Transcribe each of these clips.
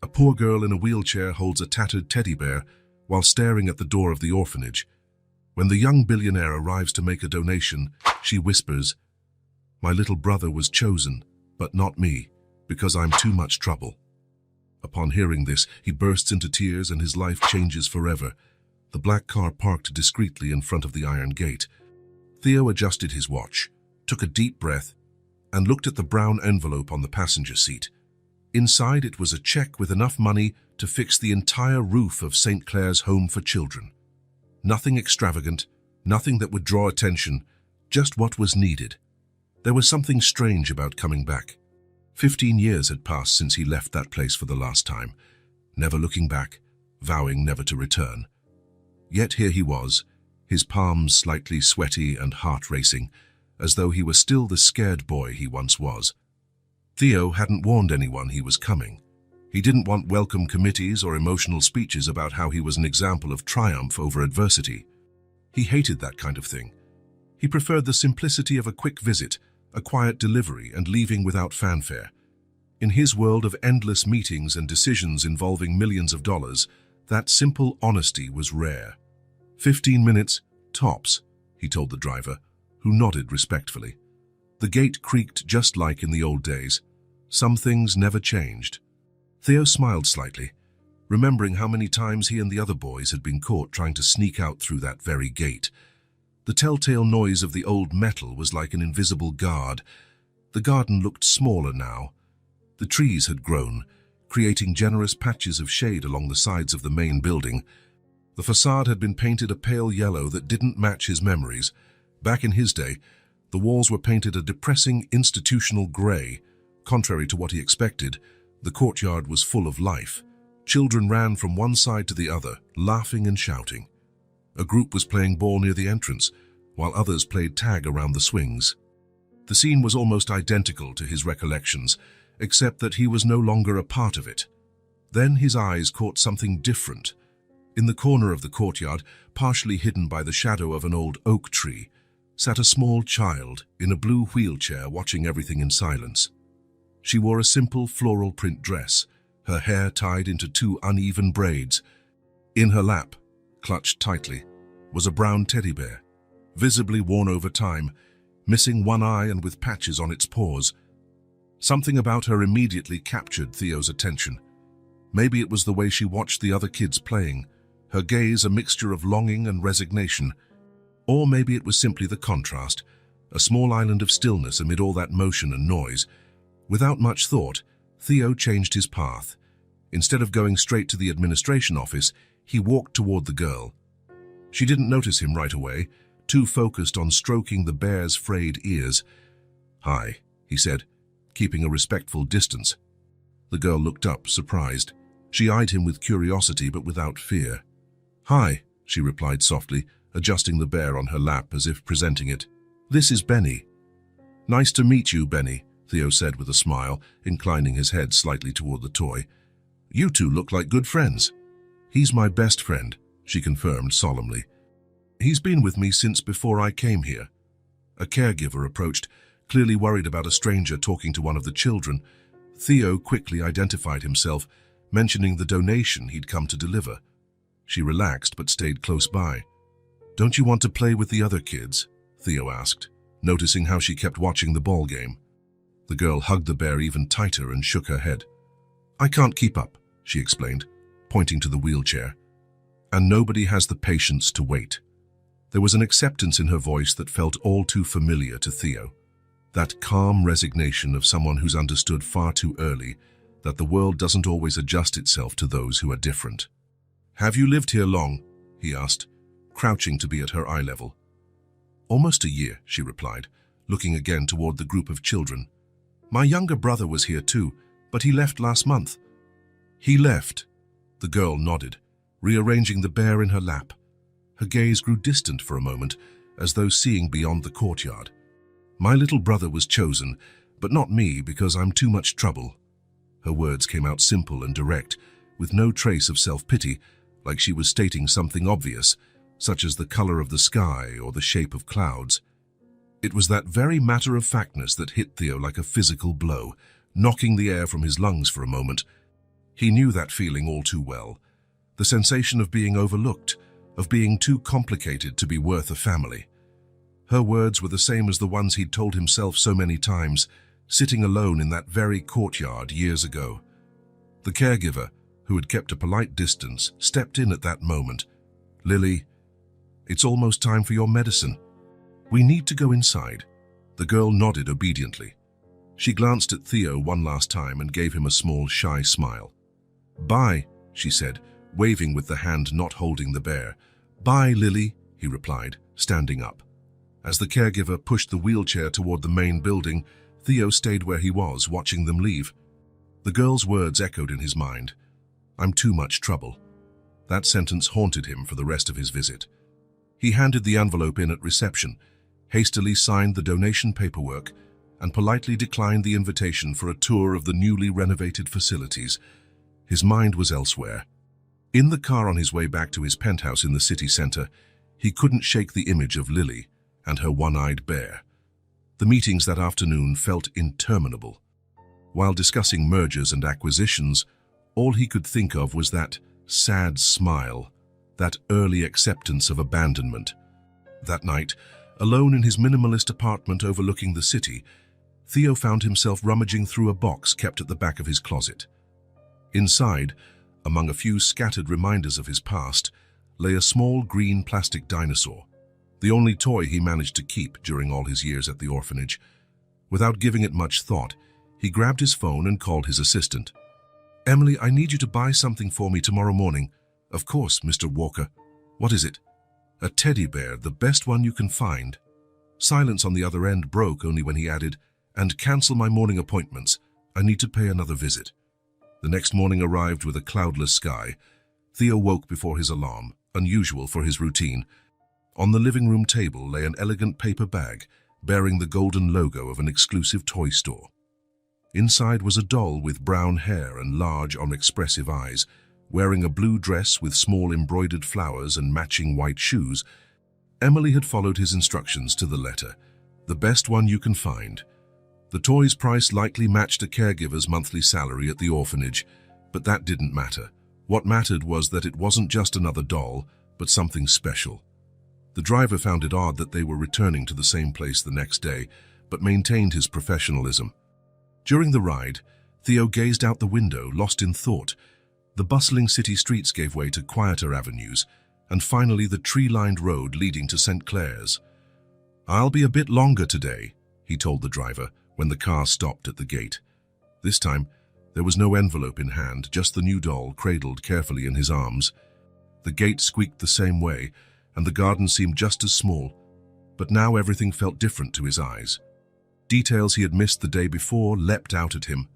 A poor girl in a wheelchair holds a tattered teddy bear while staring at the door of the orphanage. When the young billionaire arrives to make a donation, she whispers, "My little brother was chosen, but not me, because I'm too much trouble." Upon hearing this, he bursts into tears and his life changes forever. The black car parked discreetly in front of the iron gate. Theo adjusted his watch, took a deep breath, and looked at the brown envelope on the passenger seat. Inside it was a check with enough money to fix the entire roof of St. Clair's Home for Children. Nothing extravagant, nothing that would draw attention, just what was needed. There was something strange about coming back. 15 years had passed since he left that place for the last time, never looking back, vowing never to return. Yet here he was, his palms slightly sweaty and heart racing, as though he were still the scared boy he once was. Theo hadn't warned anyone he was coming. He didn't want welcome committees or emotional speeches about how he was an example of triumph over adversity. He hated that kind of thing. He preferred the simplicity of a quick visit, a quiet delivery, and leaving without fanfare. In his world of endless meetings and decisions involving millions of dollars, that simple honesty was rare. 15 minutes, tops, he told the driver, who nodded respectfully. The gate creaked just like in the old days. Some things never changed. Theo smiled slightly, remembering how many times he and the other boys had been caught trying to sneak out through that very gate. The telltale noise of the old metal was like an invisible guard. The garden looked smaller now. The trees had grown, creating generous patches of shade along the sides of the main building. The facade had been painted a pale yellow that didn't match his memories. Back in his day, the walls were painted a depressing institutional grey. Contrary to what he expected, the courtyard was full of life. Children ran from one side to the other, laughing and shouting. A group was playing ball near the entrance, while others played tag around the swings. The scene was almost identical to his recollections, except that he was no longer a part of it. Then his eyes caught something different. In the corner of the courtyard, partially hidden by the shadow of an old oak tree, sat a small child in a blue wheelchair watching everything in silence. She wore a simple floral print dress, her hair tied into two uneven braids. In her lap, clutched tightly, was a brown teddy bear, visibly worn over time, missing one eye and with patches on its paws. Something about her immediately captured Theo's attention. Maybe it was the way she watched the other kids playing, her gaze a mixture of longing and resignation. Or maybe it was simply the contrast, a small island of stillness amid all that motion and noise. Without much thought, Theo changed his path. Instead of going straight to the administration office, he walked toward the girl. She didn't notice him right away, too focused on stroking the bear's frayed ears. "Hi," he said, keeping a respectful distance. The girl looked up, surprised. She eyed him with curiosity but without fear. "Hi," she replied softly, adjusting the bear on her lap as if presenting it. "This is Benny." "Nice to meet you, Benny," Theo said with a smile, inclining his head slightly toward the toy. "You two look like good friends." "He's my best friend," she confirmed solemnly. "He's been with me since before I came here." A caregiver approached, clearly worried about a stranger talking to one of the children. Theo quickly identified himself, mentioning the donation he'd come to deliver. She relaxed but stayed close by. "Don't you want to play with the other kids?" Theo asked, noticing how she kept watching the ball game. The girl hugged the bear even tighter and shook her head. "I can't keep up," she explained, pointing to the wheelchair. "And nobody has the patience to wait." There was an acceptance in her voice that felt all too familiar to Theo. That calm resignation of someone who's understood far too early that the world doesn't always adjust itself to those who are different. "Have you lived here long?" he asked, crouching to be at her eye level. "Almost a year," she replied, looking again toward the group of children. "My younger brother was here too, but he left last month." "He left?" The girl nodded, rearranging the bear in her lap. Her gaze grew distant for a moment, as though seeing beyond the courtyard. "My little brother was chosen, but not me because I'm too much trouble." Her words came out simple and direct, with no trace of self-pity, like she was stating something obvious, such as the color of the sky or the shape of clouds. It was that very matter-of-factness that hit Theo like a physical blow, knocking the air from his lungs for a moment. He knew that feeling all too well. The sensation of being overlooked, of being too complicated to be worth a family. Her words were the same as the ones he'd told himself so many times, sitting alone in that very courtyard years ago. The caregiver, who had kept a polite distance, stepped in at that moment. "Lily, it's almost time for your medicine. We need to go inside." The girl nodded obediently. She glanced at Theo one last time and gave him a small, shy smile. "Bye," she said, waving with the hand not holding the bear. "Bye, Lily," he replied, standing up. As the caregiver pushed the wheelchair toward the main building, Theo stayed where he was, watching them leave. The girl's words echoed in his mind. "I'm too much trouble." That sentence haunted him for the rest of his visit. He handed the envelope in at reception, hastily signed the donation paperwork, and politely declined the invitation for a tour of the newly renovated facilities. His mind was elsewhere. In the car on his way back to his penthouse in the city center, he couldn't shake the image of Lily and her one-eyed bear. The meetings that afternoon felt interminable. While discussing mergers and acquisitions, all he could think of was that sad smile, that early acceptance of abandonment. That night, alone in his minimalist apartment overlooking the city, Theo found himself rummaging through a box kept at the back of his closet. Inside, among a few scattered reminders of his past, lay a small green plastic dinosaur, the only toy he managed to keep during all his years at the orphanage. Without giving it much thought, he grabbed his phone and called his assistant. "Emily, I need you to buy something for me tomorrow morning." "Of course, Mr. Walker. What is it?" "A teddy bear, the best one you can find." Silence on the other end broke only when he added, "And cancel my morning appointments. I need to pay another visit." The next morning arrived with a cloudless sky. Theo woke before his alarm, unusual for his routine. On the living room table lay an elegant paper bag bearing the golden logo of an exclusive toy store. Inside was a doll with brown hair and large, unexpressive eyes, wearing a blue dress with small embroidered flowers and matching white shoes. Emily had followed his instructions to the letter. The best one you can find. The toy's price likely matched a caregiver's monthly salary at the orphanage, but that didn't matter. What mattered was that it wasn't just another doll, but something special. The driver found it odd that they were returning to the same place the next day, but maintained his professionalism. During the ride, Theo gazed out the window, lost in thought. The bustling city streets gave way to quieter avenues, and finally the tree-lined road leading to St. Clair's. "I'll be a bit longer today," he told the driver when the car stopped at the gate. This time, there was no envelope in hand, just the new doll cradled carefully in his arms. The gate squeaked the same way, and the garden seemed just as small, but now everything felt different to his eyes. Details he had missed the day before leapt out at him.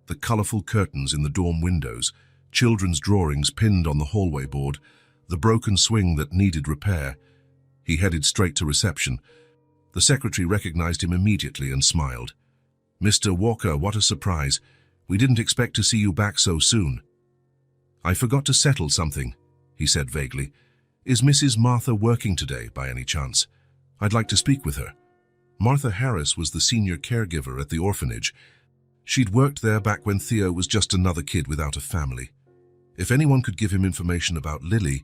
The colorful curtains in the dorm windows, children's drawings pinned on the hallway board, the broken swing that needed repair. He headed straight to reception. The secretary recognized him immediately and smiled. "Mr. Walker, what a surprise. We didn't expect to see you back so soon." "I forgot to settle something," he said vaguely. "Is Mrs. Martha working today, by any chance? I'd like to speak with her." Martha Harris was the senior caregiver at the orphanage. She'd worked there back when Theo was just another kid without a family. If anyone could give him information about Lily,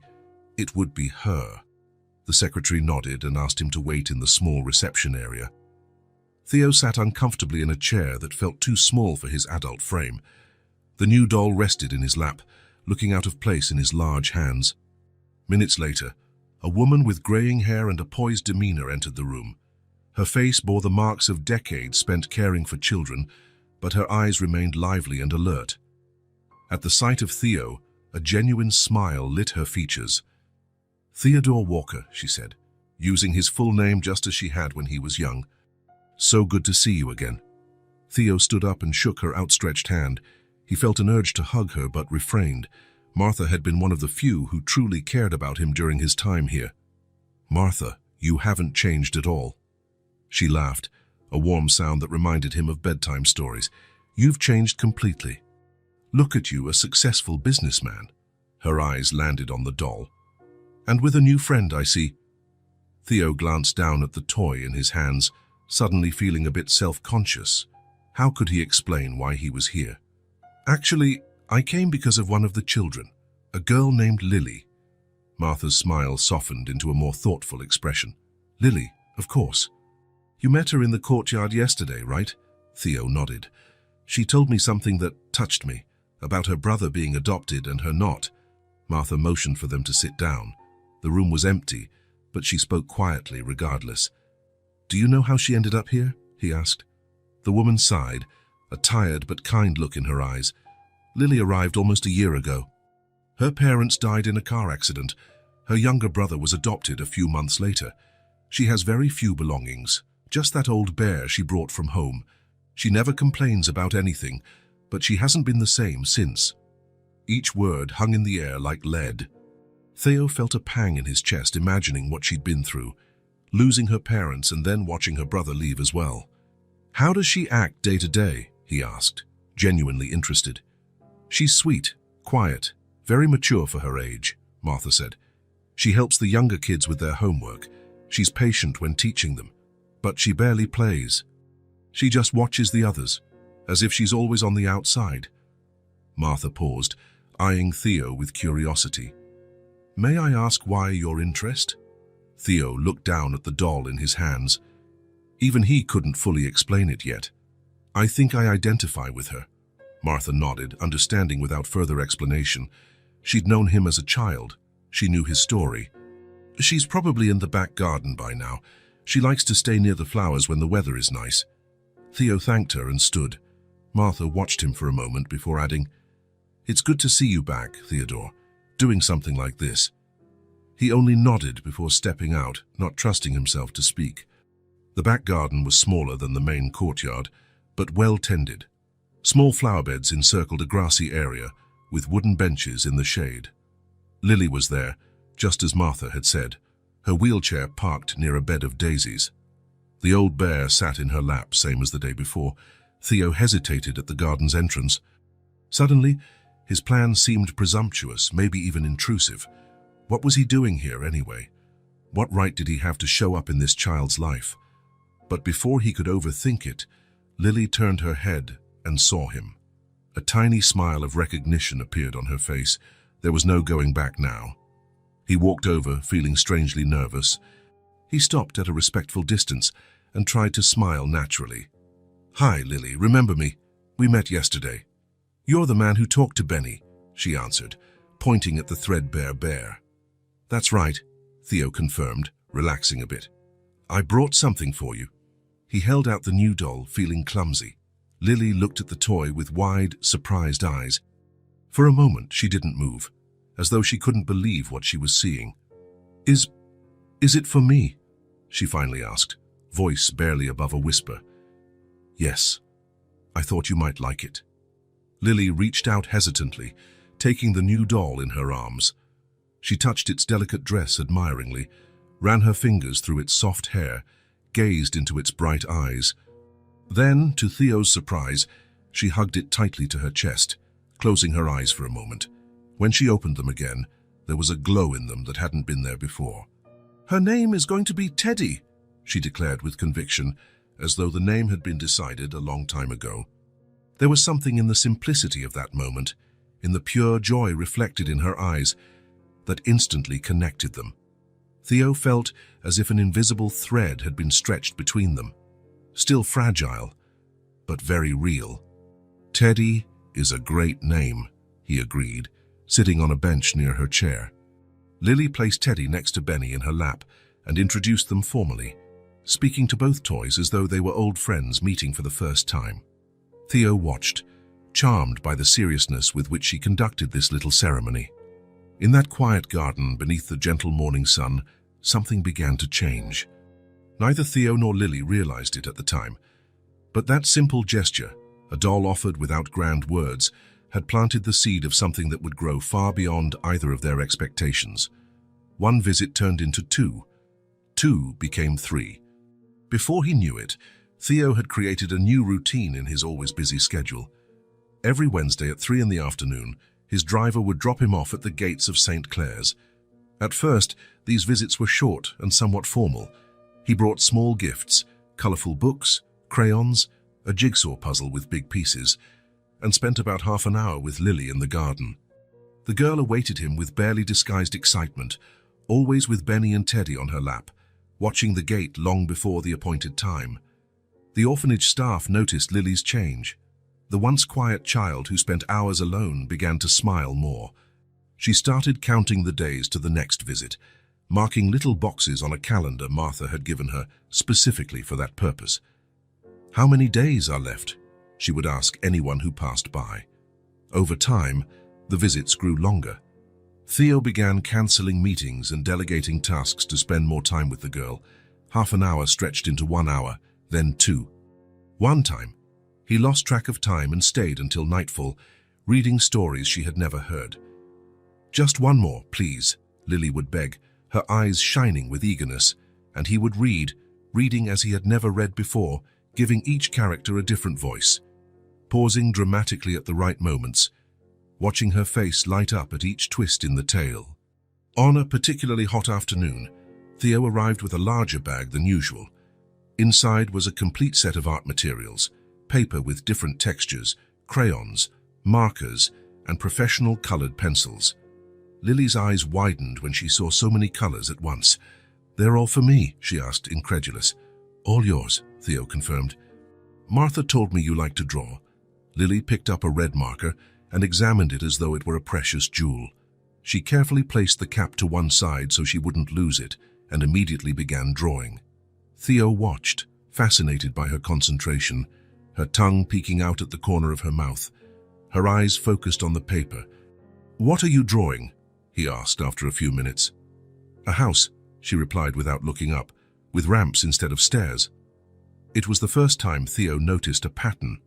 it would be her. The secretary nodded and asked him to wait in the small reception area. Theo sat uncomfortably in a chair that felt too small for his adult frame. The new doll rested in his lap, looking out of place in his large hands. Minutes later, a woman with graying hair and a poised demeanor entered the room. Her face bore the marks of decades spent caring for children, but her eyes remained lively and alert. At the sight of Theo, a genuine smile lit her features. "Theodore Walker," she said, using his full name just as she had when he was young. "So good to see you again." Theo stood up and shook her outstretched hand. He felt an urge to hug her, but refrained. Martha had been one of the few who truly cared about him during his time here. "Martha, you haven't changed at all." She laughed, a warm sound that reminded him of bedtime stories. "You've changed completely. Look at you, a successful businessman." Her eyes landed on the doll. "And with a new friend, I see." Theo glanced down at the toy in his hands, suddenly feeling a bit self-conscious. How could he explain why he was here? "Actually, I came because of one of the children, a girl named Lily. Martha's smile softened into a more thoughtful expression. Lily, of course. You met her in the courtyard yesterday, right? Theo nodded. She told me something that touched me, about her brother being adopted and her not. Martha motioned for them to sit down. The room was empty, but she spoke quietly regardless. Do you know how she ended up here? He asked. The woman sighed, a tired but kind look in her eyes. Lily arrived almost a year ago. Her parents died in a car accident. Her younger brother was adopted a few months later. She has very few belongings, just that old bear she brought from home. She never complains about anything, but she hasn't been the same since. Each word hung in the air like lead. Theo felt a pang in his chest imagining what she'd been through, losing her parents and then watching her brother leave as well. How does she act day to day? He asked, genuinely interested. She's sweet, quiet, very mature for her age, Martha said. She helps the younger kids with their homework. She's patient when teaching them, but she barely plays. She just watches the others, as if she's always on the outside. Martha paused, eyeing Theo with curiosity. May I ask why your interest? Theo looked down at the doll in his hands. Even he couldn't fully explain it yet. I think I identify with her. Martha nodded, understanding without further explanation. She'd known him as a child. She knew his story. She's probably in the back garden by now. She likes to stay near the flowers when the weather is nice. Theo thanked her and stood. Martha watched him for a moment before adding, It's good to see you back, Theodore, doing something like this. He only nodded before stepping out, not trusting himself to speak. The back garden was smaller than the main courtyard, but well tended. Small flower beds encircled a grassy area, with wooden benches in the shade. Lily was there, just as Martha had said, her wheelchair parked near a bed of daisies. The old bear sat in her lap, same as the day before. Theo hesitated at the garden's entrance. Suddenly, his plan seemed presumptuous, maybe even intrusive. What was he doing here anyway? What right did he have to show up in this child's life? But before he could overthink it, Lily turned her head and saw him. A tiny smile of recognition appeared on her face. There was no going back now. He walked over, feeling strangely nervous. He stopped at a respectful distance and tried to smile naturally. Hi, Lily, remember me? We met yesterday. You're the man who talked to Benny, she answered, pointing at the threadbare bear. That's right, Theo confirmed, relaxing a bit. I brought something for you. He held out the new doll, feeling clumsy. Lily looked at the toy with wide, surprised eyes. For a moment, she didn't move, as though she couldn't believe what she was seeing. Is it for me? She finally asked, voice barely above a whisper. Yes. I thought you might like it. Lily reached out hesitantly, taking the new doll in her arms. She touched its delicate dress admiringly, ran her fingers through its soft hair, gazed into its bright eyes. Then, to Theo's surprise, she hugged it tightly to her chest, closing her eyes for a moment. When she opened them again, there was a glow in them that hadn't been there before. Her name is going to be Teddy, she declared with conviction, as though the name had been decided a long time ago. There was something in the simplicity of that moment, in the pure joy reflected in her eyes, that instantly connected them. Theo felt as if an invisible thread had been stretched between them. Still fragile, but very real. Teddy is a great name, he agreed, sitting on a bench near her chair. Lily placed Teddy next to Benny in her lap and introduced them formally, speaking to both toys as though they were old friends meeting for the first time. Theo watched, charmed by the seriousness with which she conducted this little ceremony. In that quiet garden beneath the gentle morning sun, something began to change. Neither Theo nor Lily realized it at the time, but that simple gesture, a doll offered without grand words, had planted the seed of something that would grow far beyond either of their expectations. One visit turned into two. Two became three. Before he knew it, Theo had created a new routine in his always busy schedule. Every Wednesday at 3 in the afternoon, his driver would drop him off at the gates of St. Clair's. At first, these visits were short and somewhat formal. He brought small gifts, colorful books, crayons, a jigsaw puzzle with big pieces, and spent about half an hour with Lily in the garden. The girl awaited him with barely disguised excitement, always with Benny and Teddy on her lap, watching the gate long before the appointed time. The orphanage staff noticed Lily's change. The once quiet child who spent hours alone began to smile more. She started counting the days to the next visit, marking little boxes on a calendar Martha had given her specifically for that purpose. "How many days are left?" she would ask anyone who passed by. Over time, the visits grew longer. Theo began cancelling meetings and delegating tasks to spend more time with the girl. Half an hour stretched into 1 hour, then 2. One time, he lost track of time and stayed until nightfall, reading stories she had never heard. "Just one more, please," Lily would beg, her eyes shining with eagerness, and he would read, reading as he had never read before, giving each character a different voice, pausing dramatically at the right moments, watching her face light up at each twist in the tale. On a particularly hot afternoon, Theo arrived with a larger bag than usual. Inside was a complete set of art materials, paper with different textures, crayons, markers, and professional colored pencils. Lily's eyes widened when she saw so many colors at once. "They're all for me?" she asked, incredulous. "All yours," Theo confirmed. "Martha told me you like to draw." Lily picked up a red marker and examined it as though it were a precious jewel. She carefully placed the cap to one side so she wouldn't lose it, and immediately began drawing. Theo watched, fascinated by her concentration, her tongue peeking out at the corner of her mouth, her eyes focused on the paper. "What are you drawing?" he asked after a few minutes. "A house," she replied without looking up, "with ramps instead of stairs." It was the first time Theo noticed a pattern.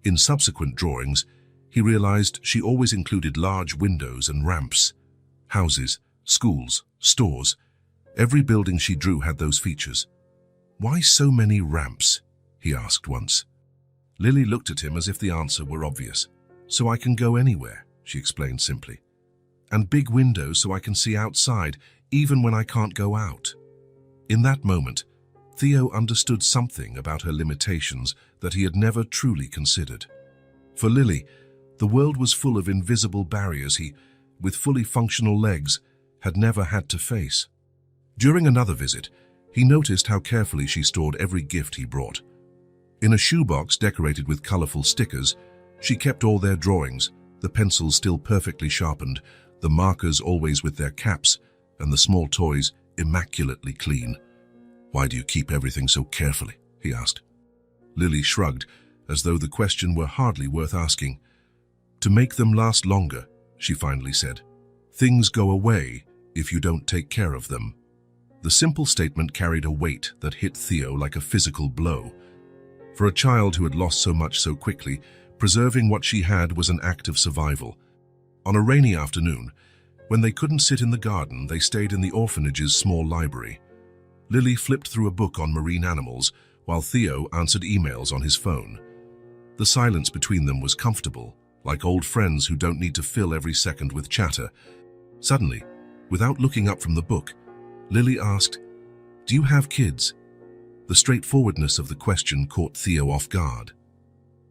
In subsequent drawings, he realized she always included large windows and ramps. Houses, schools, stores. Every building she drew had those features. "Why so many ramps?" he asked once. Lily looked at him as if the answer were obvious. "So I can go anywhere," she explained simply. "And big windows so I can see outside, even when I can't go out." In that moment, Theo understood something about her limitations that he had never truly considered. For Lily, the world was full of invisible barriers he, with fully functional legs, had never had to face. During another visit, he noticed how carefully she stored every gift he brought. In a shoebox decorated with colorful stickers, she kept all their drawings, the pencils still perfectly sharpened, the markers always with their caps, and the small toys immaculately clean. "Why do you keep everything so carefully?" he asked. Lily shrugged, as though the question were hardly worth asking. "To make them last longer," she finally said. "Things go away if you don't take care of them." The simple statement carried a weight that hit Theo like a physical blow. For a child who had lost so much so quickly, preserving what she had was an act of survival. On a rainy afternoon, when they couldn't sit in the garden, they stayed in the orphanage's small library. Lily flipped through a book on marine animals, while Theo answered emails on his phone. The silence between them was comfortable, like old friends who don't need to fill every second with chatter. Suddenly, without looking up from the book, Lily asked, "Do you have kids?" The straightforwardness of the question caught Theo off guard.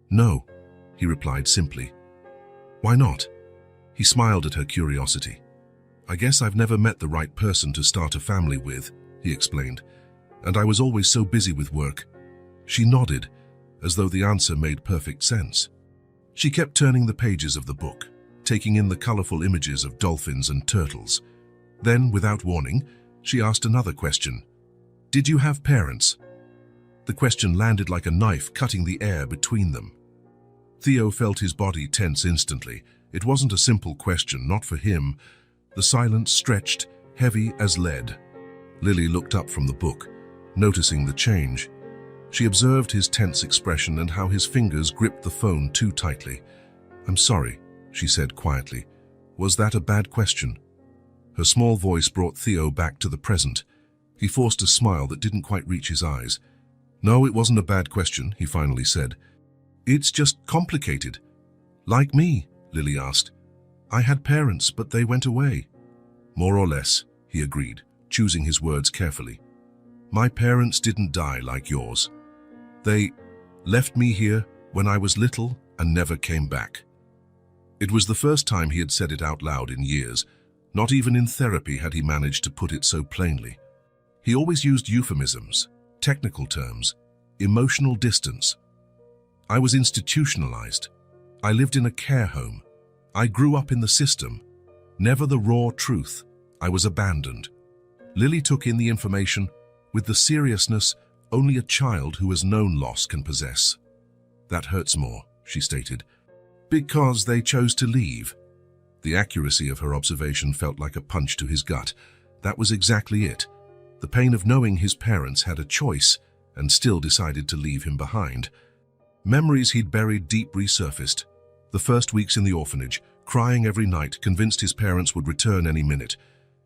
"No," he replied simply. "Why not?" He smiled at her curiosity. "I guess I've never met the right person to start a family with," he explained, "and I was always so busy with work." She nodded, as though the answer made perfect sense. She kept turning the pages of the book, taking in the colorful images of dolphins and turtles. Then, without warning, she asked another question. "Did you have parents?" The question landed like a knife, cutting the air between them. Theo felt his body tense instantly. It wasn't a simple question, not for him. The silence stretched, heavy as lead. Lily looked up from the book, noticing the change. She observed his tense expression and how his fingers gripped the phone too tightly. "I'm sorry," she said quietly. "Was that a bad question?" Her small voice brought Theo back to the present. He forced a smile that didn't quite reach his eyes. "No, it wasn't a bad question," he finally said. "It's just complicated." "Like me?" Lily asked. "I had parents, but they went away." "More or less," he agreed, choosing his words carefully. "My parents didn't die like yours. They left me here when I was little and never came back. It was the first time he had said it out loud in years. Not even in therapy had he managed to put it so plainly. He always used euphemisms, technical terms, emotional distance. I was institutionalized. I lived in a care home. I grew up in the system. Never the raw truth. I was abandoned. Lily took in the information with the seriousness only a child who has known loss can possess. That hurts more, she stated, because they chose to leave. The accuracy of her observation felt like a punch to his gut. That was exactly it. The pain of knowing his parents had a choice and still decided to leave him behind. Memories he'd buried deep resurfaced. The first weeks in the orphanage, crying every night, convinced his parents would return any minute.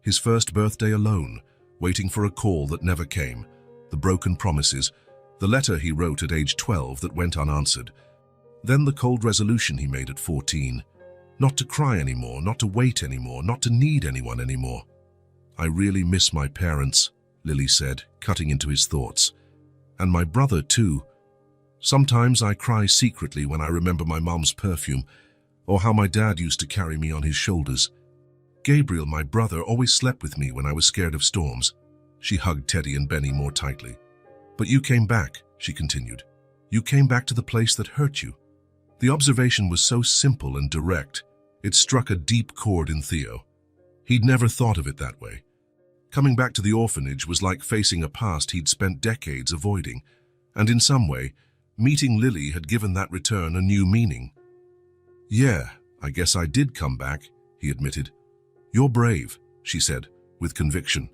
His first birthday alone, waiting for a call that never came. The broken promises, the letter he wrote at age 12 that went unanswered. Then the cold resolution he made at 14. Not to cry anymore, not to wait anymore, not to need anyone anymore. I really miss my parents, Lily said, cutting into his thoughts. And my brother too. Sometimes I cry secretly when I remember my mom's perfume, or how my dad used to carry me on his shoulders. Gabriel, my brother, always slept with me when I was scared of storms. She hugged Teddy and Benny more tightly. But you came back, she continued. You came back to the place that hurt you. The observation was so simple and direct, it struck a deep chord in Theo. He'd never thought of it that way. Coming back to the orphanage was like facing a past he'd spent decades avoiding, and in some way, meeting Lily had given that return a new meaning. Yeah, I guess I did come back, he admitted. You're brave, she said, with conviction.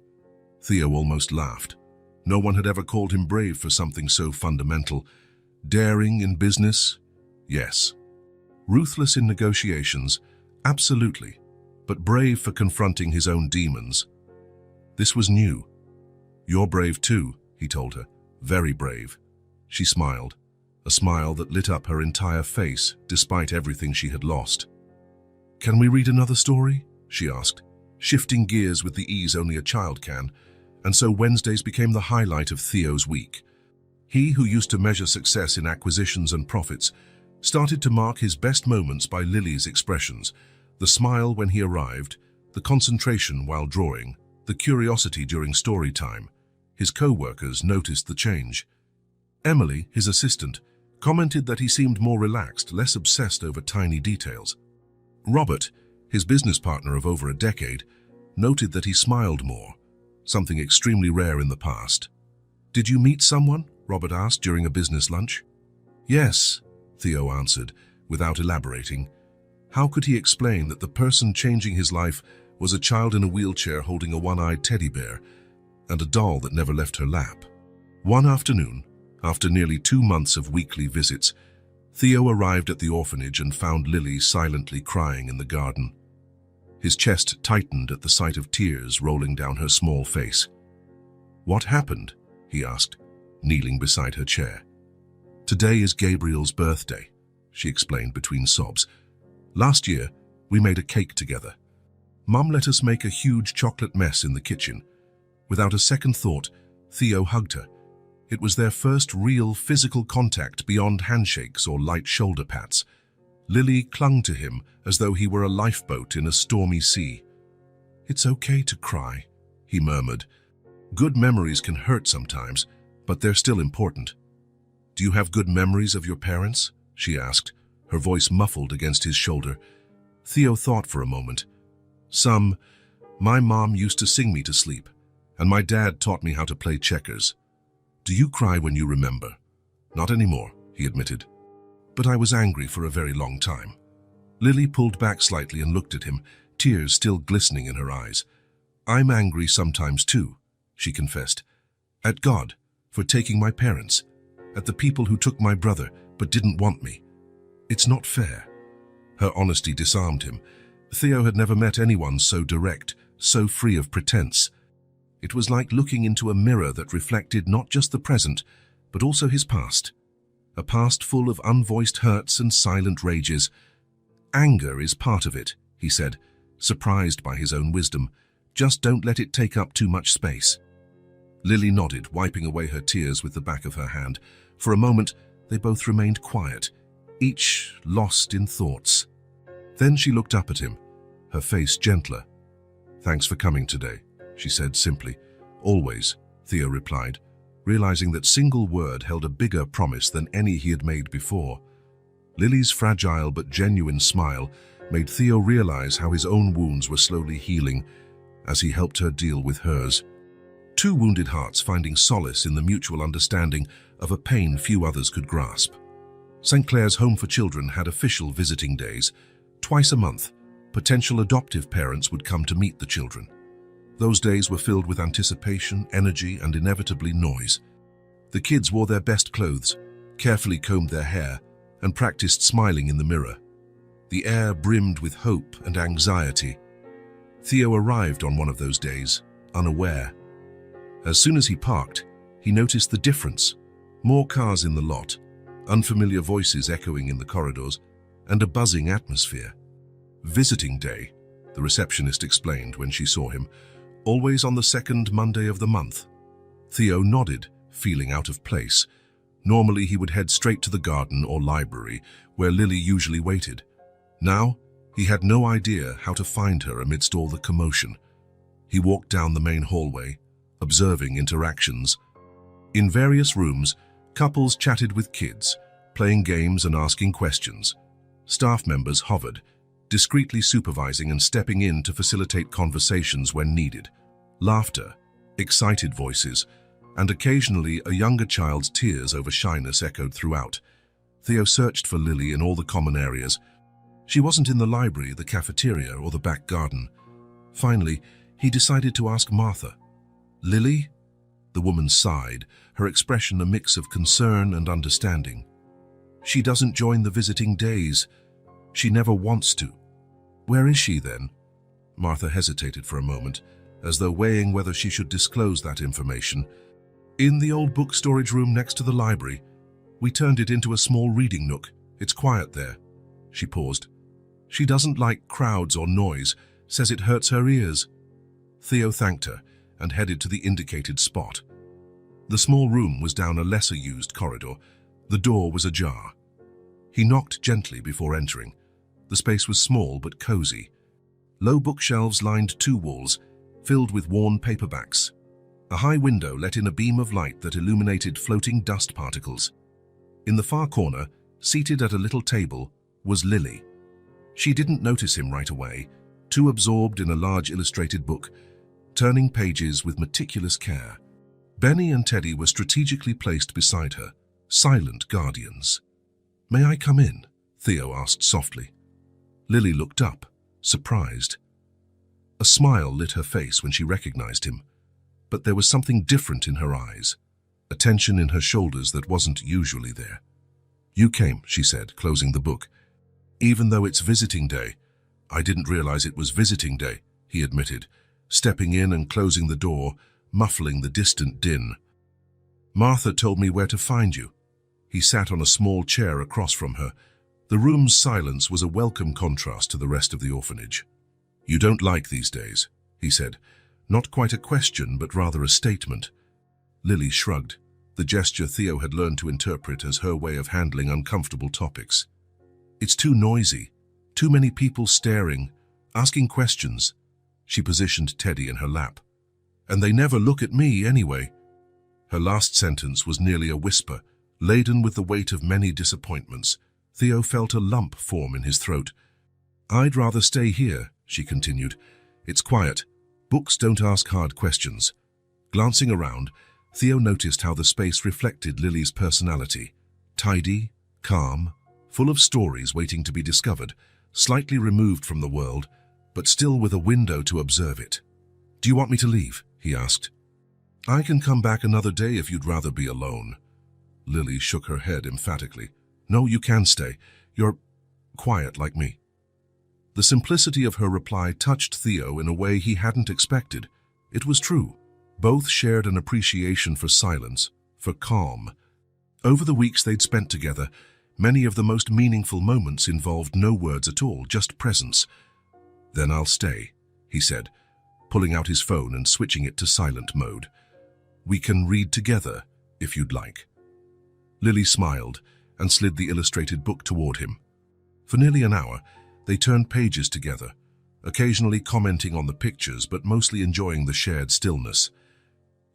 Theo almost laughed. No one had ever called him brave for something so fundamental. Daring in business? Yes. Ruthless in negotiations? Absolutely. But brave for confronting his own demons. This was new. You're brave too, he told her. Very brave. She smiled, a smile that lit up her entire face despite everything she had lost. Can we read another story? She asked, shifting gears with the ease only a child can, and so Wednesdays became the highlight of Theo's week. He, who used to measure success in acquisitions and profits, started to mark his best moments by Lily's expressions, the smile when he arrived, the concentration while drawing, the curiosity during story time. His co-workers noticed the change. Emily, his assistant, commented that he seemed more relaxed, less obsessed over tiny details. Robert, his business partner of over a decade, noted that he smiled more, something extremely rare in the past. Did you meet someone? Robert asked during a business lunch. Yes, Theo answered, without elaborating. How could he explain that the person changing his life was a child in a wheelchair holding a one-eyed teddy bear and a doll that never left her lap? One afternoon, after nearly 2 months of weekly visits, Theo arrived at the orphanage and found Lily silently crying in the garden. His chest tightened at the sight of tears rolling down her small face. What happened? He asked, kneeling beside her chair. Today is Gabriel's birthday, she explained between sobs. Last year, we made a cake together. Mum let us make a huge chocolate mess in the kitchen. Without a second thought, Theo hugged her. It was their first real physical contact beyond handshakes or light shoulder pats. Lily clung to him as though he were a lifeboat in a stormy sea. It's okay to cry, he murmured. Good memories can hurt sometimes, but they're still important. Do you have good memories of your parents? She asked, her voice muffled against his shoulder. Theo thought for a moment. Some. My mom used to sing me to sleep, and my dad taught me how to play checkers. Do you cry when you remember? Not anymore, he admitted. But I was angry for a very long time. Lily pulled back slightly and looked at him, tears still glistening in her eyes. I'm angry sometimes too, she confessed. At God, for taking my parents. At the people who took my brother, but didn't want me. It's not fair. Her honesty disarmed him. Theo had never met anyone so direct, so free of pretense. It was like looking into a mirror that reflected not just the present, but also his past. A past full of unvoiced hurts and silent rages. Anger is part of it, he said, surprised by his own wisdom. Just don't let it take up too much space. Lily nodded, wiping away her tears with the back of her hand. For a moment, they both remained quiet, each lost in thoughts. Then she looked up at him, her face gentler. "Thanks for coming today," she said simply. "Always," Theo replied, realizing that single word held a bigger promise than any he had made before. Lily's fragile but genuine smile made Theo realize how his own wounds were slowly healing as he helped her deal with hers. Two wounded hearts finding solace in the mutual understanding of a pain few others could grasp. St. Clair's Home for Children had official visiting days. Twice a month, potential adoptive parents would come to meet the children. Those days were filled with anticipation, energy, and inevitably noise. The kids wore their best clothes, carefully combed their hair, and practiced smiling in the mirror. The air brimmed with hope and anxiety. Theo arrived on one of those days, unaware. As soon as he parked, he noticed the difference. More cars in the lot, unfamiliar voices echoing in the corridors, and a buzzing atmosphere. "Visiting day," the receptionist explained when she saw him, "always on the second Monday of the month." Theo nodded, feeling out of place. Normally he would head straight to the garden or library, where Lily usually waited. Now, he had no idea how to find her amidst all the commotion. He walked down the main hallway, observing interactions. In various rooms, couples chatted with kids, playing games and asking questions. Staff members hovered, discreetly supervising and stepping in to facilitate conversations when needed. Laughter, excited voices, and occasionally a younger child's tears over shyness echoed throughout. Theo searched for Lily in all the common areas. She wasn't in the library, the cafeteria, or the back garden. Finally, he decided to ask Martha. "Lily?" The woman sighed, her expression a mix of concern and understanding. "She doesn't join the visiting days. She never wants to." "Where is she then?" Martha hesitated for a moment, as though weighing whether she should disclose that information. "In the old book storage room next to the library. We turned it into a small reading nook. It's quiet there." She paused. "She doesn't like crowds or noise, says it hurts her ears." Theo thanked her and headed to the indicated spot. The small room was down a lesser-used corridor. The door was ajar. He knocked gently before entering. The space was small but cozy. Low bookshelves lined two walls, filled with worn paperbacks. A high window let in a beam of light that illuminated floating dust particles. In the far corner, seated at a little table, was Lily. She didn't notice him right away, too absorbed in a large illustrated book, turning pages with meticulous care. Benny and Teddy were strategically placed beside her, silent guardians. "May I come in?" Theo asked softly. Lily looked up, surprised. A smile lit her face when she recognized him, but there was something different in her eyes, a tension in her shoulders that wasn't usually there. "You came," she said, closing the book. "Even though it's visiting day." "I didn't realize it was visiting day," he admitted, stepping in and closing the door, muffling the distant din. "Martha told me where to find you." He sat on a small chair across from her. The room's silence was a welcome contrast to the rest of the orphanage. "You don't like these days," he said, not quite a question but rather a statement. Lily shrugged, the gesture Theo had learned to interpret as her way of handling uncomfortable topics. "It's too noisy, too many people staring, asking questions." She positioned Teddy in her lap. "And they never look at me anyway." Her last sentence was nearly a whisper, laden with the weight of many disappointments. Theo felt a lump form in his throat. "I'd rather stay here," she continued. "It's quiet. Books don't ask hard questions." Glancing around, Theo noticed how the space reflected Lily's personality. Tidy, calm, full of stories waiting to be discovered, slightly removed from the world, but still with a window to observe it. "Do you want me to leave?" he asked. "I can come back another day if you'd rather be alone." Lily shook her head emphatically. "No, you can stay. You're quiet like me." The simplicity of her reply touched Theo in a way he hadn't expected. It was true. Both shared an appreciation for silence, for calm. Over the weeks they'd spent together, many of the most meaningful moments involved no words at all, just presence. "Then I'll stay," he said, pulling out his phone and switching it to silent mode. "We can read together, if you'd like." Lily smiled, and slid the illustrated book toward him. For nearly an hour, they turned pages together, occasionally commenting on the pictures but mostly enjoying the shared stillness.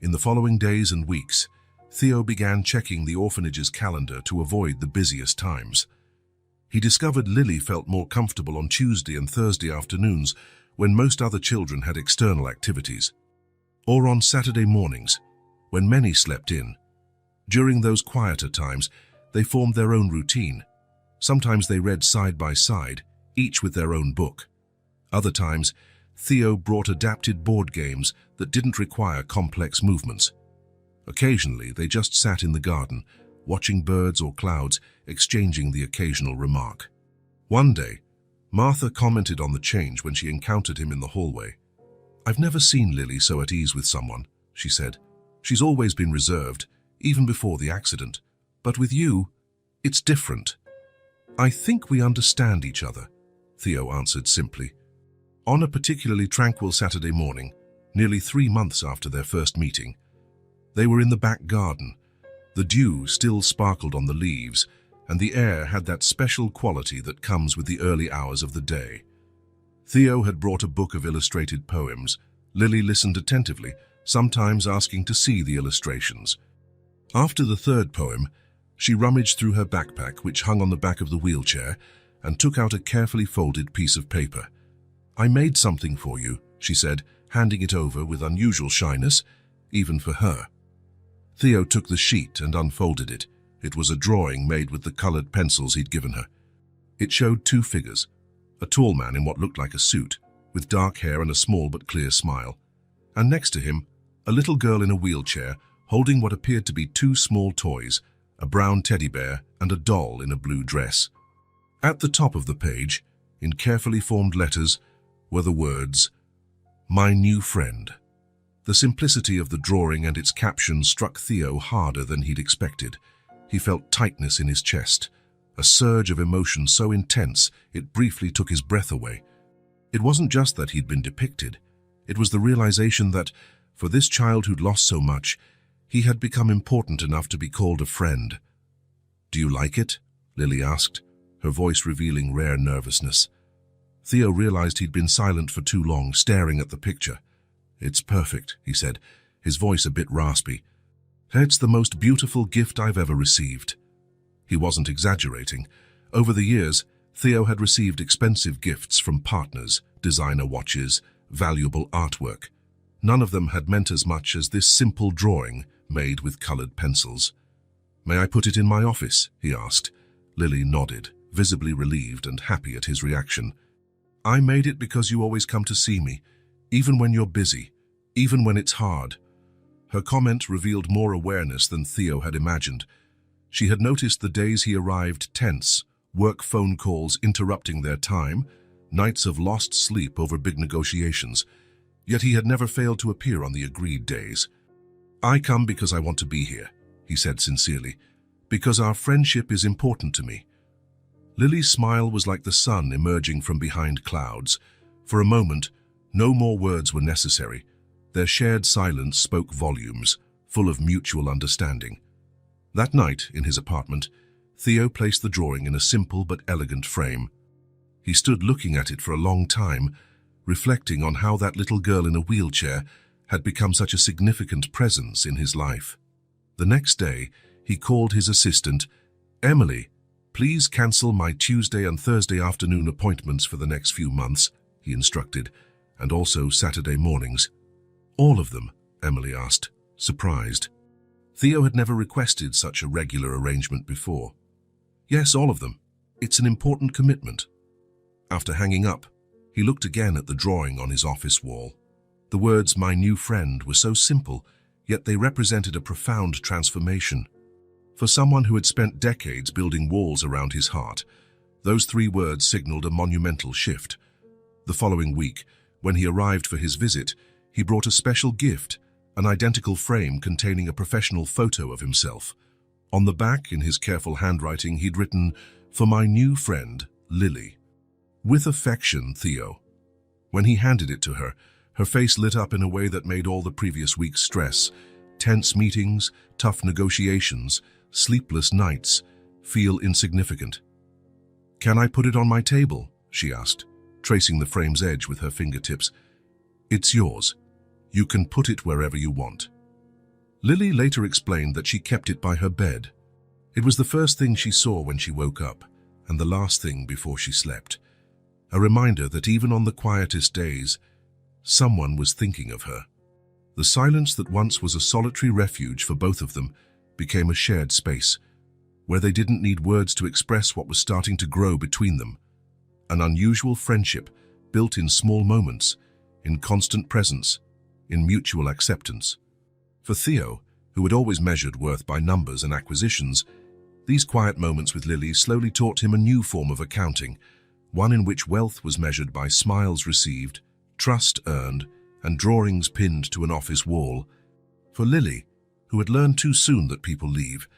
In the following days and weeks, Theo began checking the orphanage's calendar to avoid the busiest times. He discovered Lily felt more comfortable on Tuesday and Thursday afternoons when most other children had external activities, or on Saturday mornings when many slept in. During those quieter times, they formed their own routine. Sometimes they read side by side, each with their own book. Other times, Theo brought adapted board games that didn't require complex movements. Occasionally, they just sat in the garden, watching birds or clouds, exchanging the occasional remark. One day, Martha commented on the change when she encountered him in the hallway. "I've never seen Lily so at ease with someone," she said. "She's always been reserved, even before the accident. But with you, it's different." "I think we understand each other," Theo answered simply. On a particularly tranquil Saturday morning, nearly 3 months after their first meeting, they were in the back garden. The dew still sparkled on the leaves, and the air had that special quality that comes with the early hours of the day. Theo had brought a book of illustrated poems. Lily listened attentively, sometimes asking to see the illustrations. After the third poem, she rummaged through her backpack, which hung on the back of the wheelchair, and took out a carefully folded piece of paper. "I made something for you," she said, handing it over with unusual shyness, even for her. Theo took the sheet and unfolded it. It was a drawing made with the colored pencils he'd given her. It showed 2 figures, a tall man in what looked like a suit, with dark hair and a small but clear smile, and next to him, a little girl in a wheelchair, holding what appeared to be 2 small toys, a brown teddy bear and a doll in a blue dress. At the top of the page, in carefully formed letters, were the words, "My new friend." The simplicity of the drawing and its caption struck Theo harder than he'd expected. He felt tightness in his chest, a surge of emotion so intense it briefly took his breath away. It wasn't just that he'd been depicted. It was the realization that, for this child who'd lost so much, he had become important enough to be called a friend. "Do you like it?" Lily asked, her voice revealing rare nervousness. Theo realized he'd been silent for too long, staring at the picture. "It's perfect," he said, his voice a bit raspy. "It's the most beautiful gift I've ever received." He wasn't exaggerating. Over the years, Theo had received expensive gifts from partners, designer watches, valuable artwork. None of them had meant as much as this simple drawing made with colored pencils. "May I put it in my office?" he asked. Lily nodded, visibly relieved and happy at his reaction. "I made it because you always come to see me, even when you're busy, even when it's hard." Her comment revealed more awareness than Theo had imagined. She had noticed the days he arrived tense, work phone calls interrupting their time, nights of lost sleep over big negotiations. Yet he had never failed to appear on the agreed days. "I come because I want to be here," he said sincerely, "because our friendship is important to me." Lily's smile was like the sun emerging from behind clouds. For a moment, no more words were necessary. Their shared silence spoke volumes, full of mutual understanding. That night, in his apartment, Theo placed the drawing in a simple but elegant frame. He stood looking at it for a long time, reflecting on how that little girl in a wheelchair had become such a significant presence in his life. The next day, he called his assistant. "Emily, please cancel my Tuesday and Thursday afternoon appointments for the next few months," he instructed, "and also Saturday mornings." "All of them?" Emily asked, surprised. Theo had never requested such a regular arrangement before. "Yes, all of them. It's an important commitment." After hanging up, he looked again at the drawing on his office wall. The words, "my new friend," were so simple, yet they represented a profound transformation. For someone who had spent decades building walls around his heart, those 3 words signaled a monumental shift. The following week, when he arrived for his visit, he brought a special gift, an identical frame containing a professional photo of himself. On the back, in his careful handwriting, he'd written, "For my new friend, Lily. With affection, Theo." When he handed it to her, her face lit up in a way that made all the previous week's stress, tense meetings, tough negotiations, sleepless nights, feel insignificant. "Can I put it on my table?" she asked, tracing the frame's edge with her fingertips. "It's yours. You can put it wherever you want." Lily later explained that she kept it by her bed. It was the first thing she saw when she woke up, and the last thing before she slept. A reminder that even on the quietest days, someone was thinking of her. The silence that once was a solitary refuge for both of them became a shared space, where they didn't need words to express what was starting to grow between them. An unusual friendship built in small moments, in constant presence, in mutual acceptance. For Theo, who had always measured worth by numbers and acquisitions, these quiet moments with Lily slowly taught him a new form of accounting, one in which wealth was measured by smiles received, trust earned, and drawings pinned to an office wall. For Lily, who had learned too soon that people leave,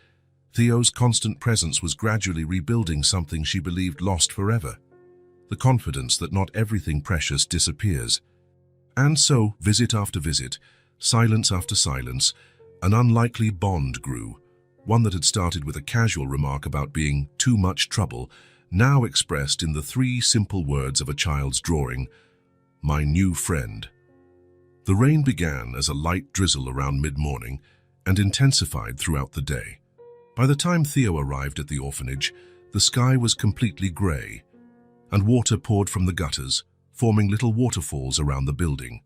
Theo's constant presence was gradually rebuilding something she believed lost forever, the confidence that not everything precious disappears. And so, visit after visit, silence after silence, an unlikely bond grew, one that had started with a casual remark about being too much trouble, now expressed in the three simple words of a child's drawing, "My new friend." The rain began as a light drizzle around mid-morning and intensified throughout the day. By the time Theo arrived at the orphanage, the sky was completely grey, and water poured from the gutters, forming little waterfalls around the building.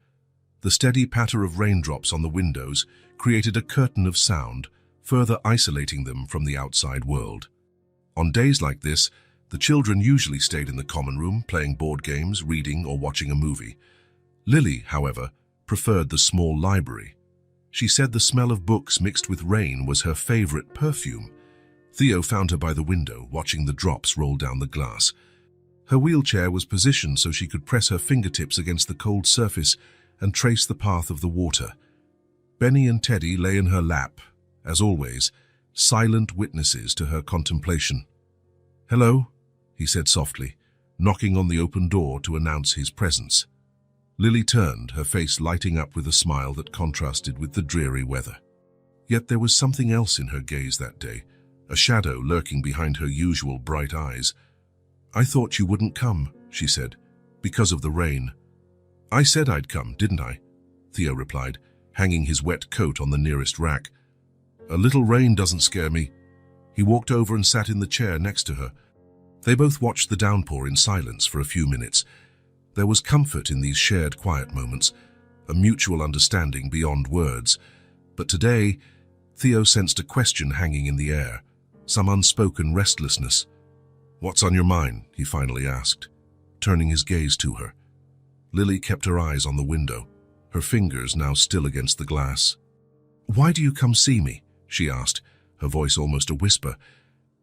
The steady patter of raindrops on the windows created a curtain of sound, further isolating them from the outside world. On days like this, the children usually stayed in the common room, playing board games, reading, or watching a movie. Lily, however, preferred the small library. She said the smell of books mixed with rain was her favorite perfume. Theo found her by the window, watching the drops roll down the glass. Her wheelchair was positioned so she could press her fingertips against the cold surface and trace the path of the water. Benny and Teddy lay in her lap, as always, silent witnesses to her contemplation. "Hello," he said softly, knocking on the open door to announce his presence. Lily turned, her face lighting up with a smile that contrasted with the dreary weather. Yet there was something else in her gaze that day, a shadow lurking behind her usual bright eyes. "I thought you wouldn't come," she said, "because of the rain." "I said I'd come, didn't I?" Theo replied, hanging his wet coat on the nearest rack. "A little rain doesn't scare me." He walked over and sat in the chair next to her. They both watched the downpour in silence for a few minutes. There was comfort in these shared quiet moments, a mutual understanding beyond words. But today, Theo sensed a question hanging in the air, some unspoken restlessness. "What's on your mind?" he finally asked, turning his gaze to her. Lily kept her eyes on the window, her fingers now still against the glass. "Why do you come see me?" she asked, her voice almost a whisper.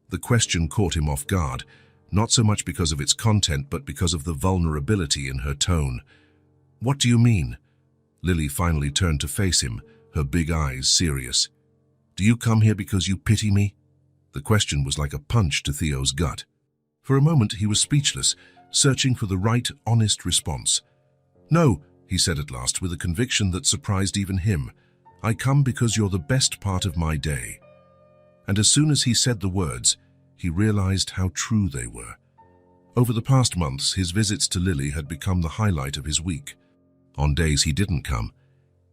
The question caught him off guard, not so much because of its content, but because of the vulnerability in her tone. "What do you mean?" Lily finally turned to face him, her big eyes serious. "Do you come here because you pity me?" The question was like a punch to Theo's gut. For a moment he was speechless, searching for the right, honest response. "No," he said at last, with a conviction that surprised even him. "I come because you're the best part of my day." And as soon as he said the words, he realized how true they were. Over the past months, his visits to Lily had become the highlight of his week. On days he didn't come,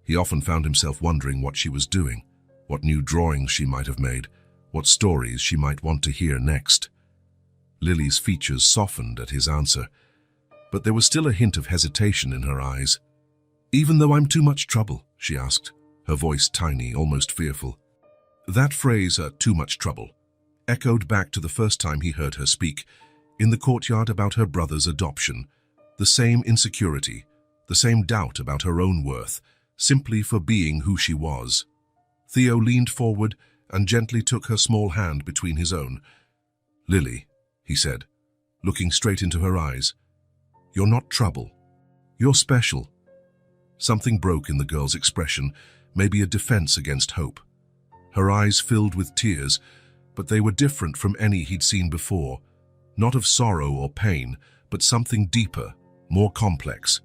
he often found himself wondering what she was doing, what new drawings she might have made, what stories she might want to hear next. Lily's features softened at his answer, but there was still a hint of hesitation in her eyes. "Even though I'm too much trouble?" she asked, her voice tiny, almost fearful. That phrase, too much trouble, echoed back to the first time he heard her speak, in the courtyard about her brother's adoption. The same insecurity, the same doubt about her own worth, simply for being who she was. Theo leaned forward and gently took her small hand between his own. "Lily," he said, looking straight into her eyes, "you're not trouble. You're special." Something broke in the girl's expression, maybe a defense against hope. Her eyes filled with tears, but they were different from any he'd seen before, not of sorrow or pain, but something deeper, more complex.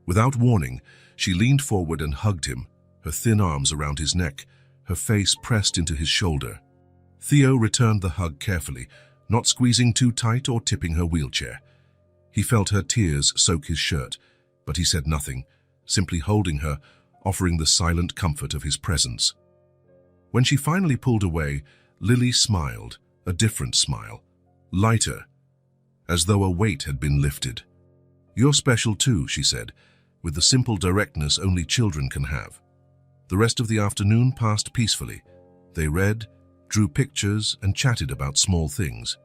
Without warning, she leaned forward and hugged him, her thin arms around his neck, her face pressed into his shoulder. Theo returned the hug carefully, not squeezing too tight or tipping her wheelchair. He felt her tears soak his shirt, but he said nothing, simply holding her, offering the silent comfort of his presence. When she finally pulled away, Lily smiled, a different smile, lighter, as though a weight had been lifted. "You're special too," she said, with the simple directness only children can have. The rest of the afternoon passed peacefully. They read, drew pictures, and chatted about small things.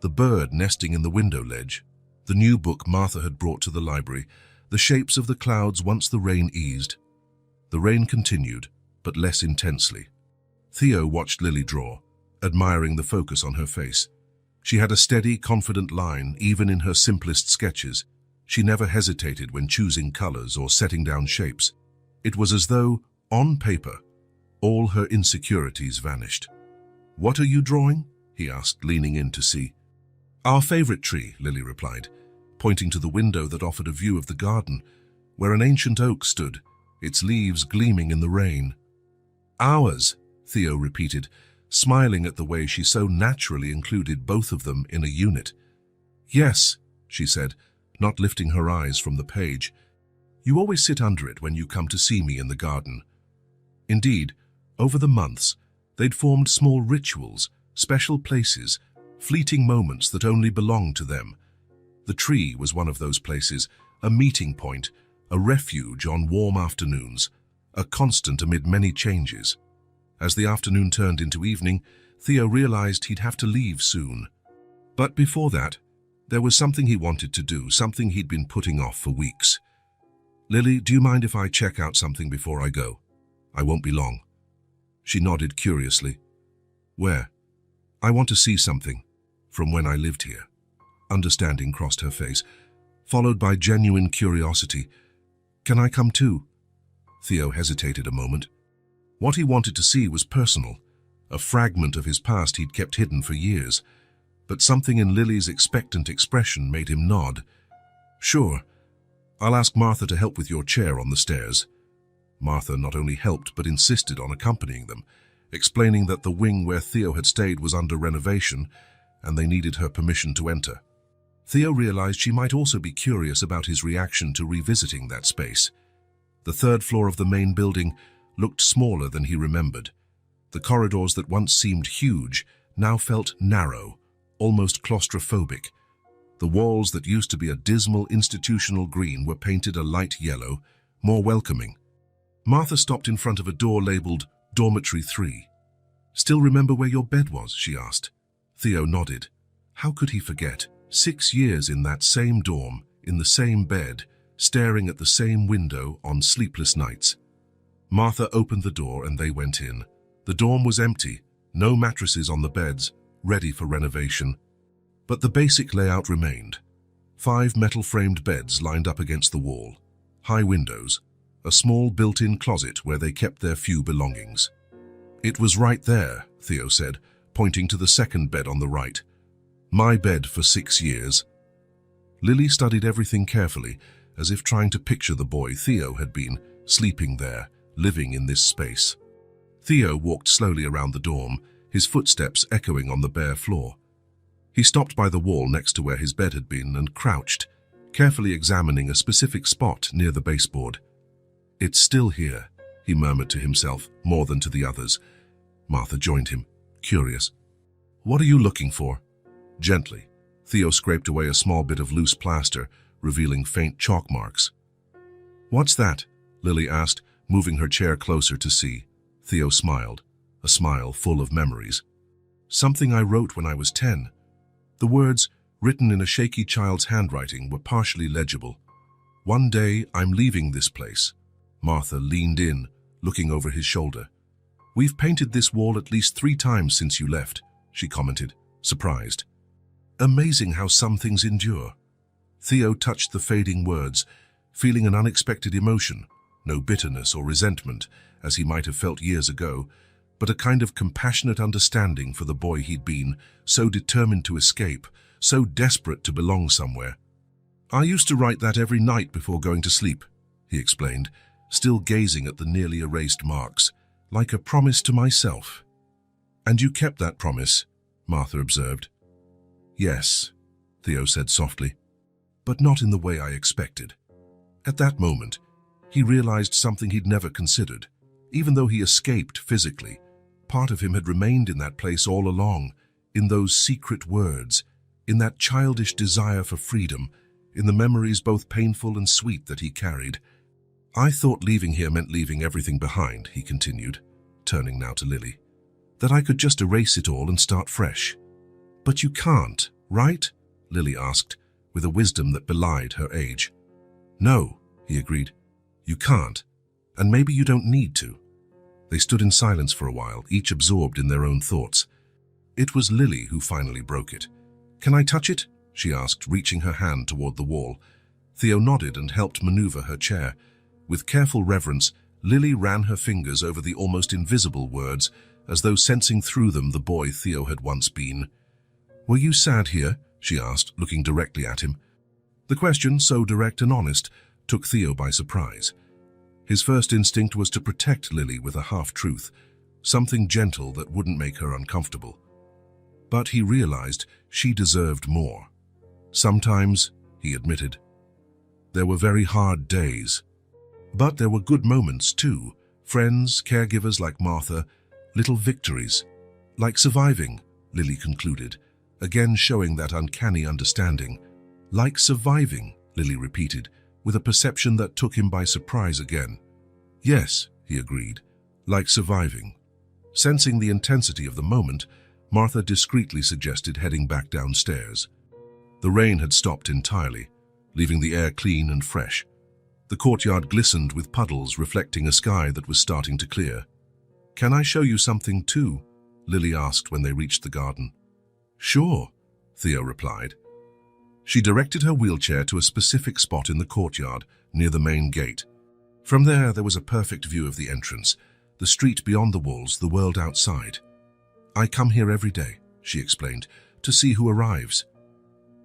The bird nesting in the window ledge, the new book Martha had brought to the library, the shapes of the clouds once the rain eased. The rain continued, but less intensely. Theo watched Lily draw, admiring the focus on her face. She had a steady, confident line, even in her simplest sketches. She never hesitated when choosing colors or setting down shapes. It was as though, on paper, all her insecurities vanished. "What are you drawing?" he asked, leaning in to see. "Our favorite tree," Lily replied, pointing to the window that offered a view of the garden, where an ancient oak stood, its leaves gleaming in the rain. "Ours," Theo repeated, smiling at the way she so naturally included both of them in a unit. "Yes," she said, not lifting her eyes from the page. "You always sit under it when you come to see me in the garden." Indeed, over the months, they'd formed small rituals, special places, fleeting moments that only belonged to them. The tree was one of those places, a meeting point, a refuge on warm afternoons, a constant amid many changes. As the afternoon turned into evening, Theo realized he'd have to leave soon. But before that, there was something he wanted to do, something he'd been putting off for weeks. "Lily, do you mind if I check out something before I go? I won't be long." She nodded curiously. "Where?" "I want to see something from when I lived here." Understanding crossed her face, followed by genuine curiosity. "Can I come too?" Theo hesitated a moment. What he wanted to see was personal, a fragment of his past he'd kept hidden for years. But something in Lily's expectant expression made him nod. "Sure. I'll ask Martha to help with your chair on the stairs." Martha not only helped but insisted on accompanying them, explaining that the wing where Theo had stayed was under renovation and they needed her permission to enter. Theo realized she might also be curious about his reaction to revisiting that space. The third floor of the main building looked smaller than he remembered. The corridors that once seemed huge now felt narrow, almost claustrophobic. The walls that used to be a dismal institutional green were painted a light yellow, more welcoming. Martha stopped in front of a door labeled Dormitory 3. "Still remember where your bed was?" she asked. Theo nodded. How could he forget? 6 years in that same dorm, in the same bed, staring at the same window on sleepless nights. Martha opened the door and they went in. The dorm was empty, no mattresses on the beds, ready for renovation. But the basic layout remained. 5 metal-framed beds lined up against the wall, high windows, a small built-in closet where they kept their few belongings. "It was right there," Theo said, pointing to the second bed on the right. "My bed for 6 years." Lily studied everything carefully, as if trying to picture the boy Theo had been, sleeping there, living in this space. Theo walked slowly around the dorm, his footsteps echoing on the bare floor. He stopped by the wall next to where his bed had been and crouched, carefully examining a specific spot near the baseboard. "It's still here," he murmured to himself, more than to the others. Martha joined him, curious. "What are you looking for?" Gently, Theo scraped away a small bit of loose plaster, revealing faint chalk marks. "What's that?" Lily asked, moving her chair closer to see. Theo smiled, a smile full of memories. "Something I wrote when I was 10. The words, written in a shaky child's handwriting, were partially legible. "One day, I'm leaving this place." Martha leaned in, looking over his shoulder. "We've painted this wall at least 3 times since you left," she commented, surprised. "Amazing how some things endure." Theo touched the fading words, feeling an unexpected emotion, no bitterness or resentment, as he might have felt years ago, but a kind of compassionate understanding for the boy he'd been, so determined to escape, so desperate to belong somewhere. "I used to write that every night before going to sleep," he explained, still gazing at the nearly erased marks, "like a promise to myself." And you kept that promise, Martha observed. Yes, Theo said softly, but not in the way I expected. At that moment, he realized something he'd never considered. Even though he escaped physically, part of him had remained in that place all along, in those secret words, in that childish desire for freedom, in the memories both painful and sweet that he carried. I thought leaving here meant leaving everything behind, he continued, turning now to Lily. That I could just erase it all and start fresh. But you can't, right? Lily asked, with a wisdom that belied her age. No, he agreed. You can't, and maybe you don't need to. They stood in silence for a while, each absorbed in their own thoughts. It was Lily who finally broke it. Can I touch it? She asked, reaching her hand toward the wall. Theo nodded and helped maneuver her chair. With careful reverence, Lily ran her fingers over the almost invisible words, as though sensing through them the boy Theo had once been. Were you sad here? She asked, looking directly at him. The question, so direct and honest, took Theo by surprise. His first instinct was to protect Lily with a half-truth, something gentle that wouldn't make her uncomfortable. But he realized she deserved more. Sometimes, he admitted, there were very hard days. But there were good moments too, friends, caregivers like Martha, little victories. Like surviving, Lily concluded, again showing that uncanny understanding. Like surviving, Lily repeated, with a perception that took him by surprise again. Yes, he agreed, like surviving. Sensing the intensity of the moment, Martha discreetly suggested heading back downstairs. The rain had stopped entirely, leaving the air clean and fresh. The courtyard glistened with puddles reflecting a sky that was starting to clear. Can I show you something too? Lily asked when they reached the garden. Sure, Theo replied. She directed her wheelchair to a specific spot in the courtyard near the main gate. From there was a perfect view of the entrance, the street beyond the walls, the world outside. I come here every day, she explained, to see who arrives.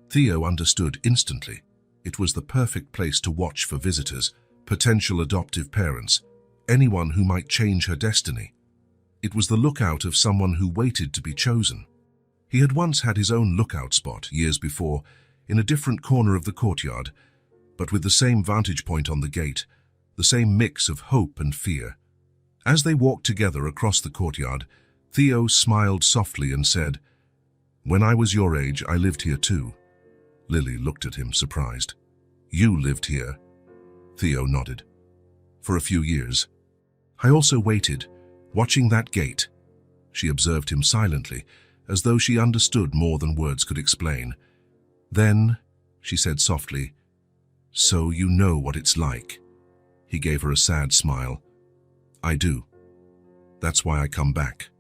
Theo understood instantly. It was the perfect place to watch for visitors, potential adoptive parents, anyone who might change her destiny. It was the lookout of someone who waited to be chosen. He had once had his own lookout spot, years before, in a different corner of the courtyard, but with the same vantage point on the gate, the same mix of hope and fear. As they walked together across the courtyard, Theo smiled softly and said, When I was your age, I lived here too. Lily looked at him, surprised. You lived here? Theo nodded. For a few years. I also waited, watching that gate. She observed him silently, as though she understood more than words could explain. Then, she said softly, So you know what it's like. He gave her a sad smile. I do. That's why I come back.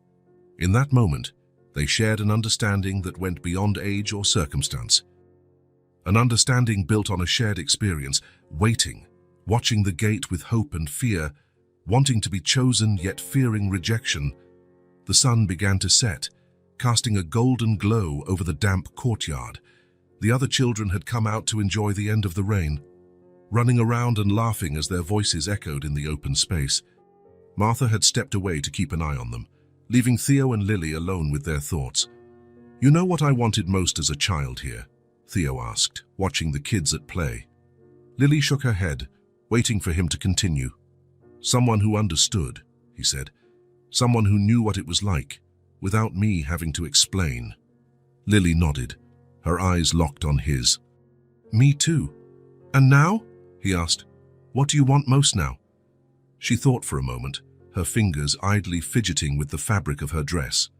In that moment, they shared an understanding that went beyond age or circumstance. An understanding built on a shared experience, waiting, watching the gate with hope and fear, wanting to be chosen yet fearing rejection. The sun began to set, casting a golden glow over the damp courtyard. The other children had come out to enjoy the end of the rain, running around and laughing as their voices echoed in the open space. Martha had stepped away to keep an eye on them, leaving Theo and Lily alone with their thoughts. You know what I wanted most as a child here? Theo asked, watching the kids at play. Lily shook her head, waiting for him to continue. Someone who understood, he said. Someone who knew what it was like, without me having to explain. Lily nodded, her eyes locked on his. Me too. And now? He asked. What do you want most now? She thought for a moment, her fingers idly fidgeting with the fabric of her dress.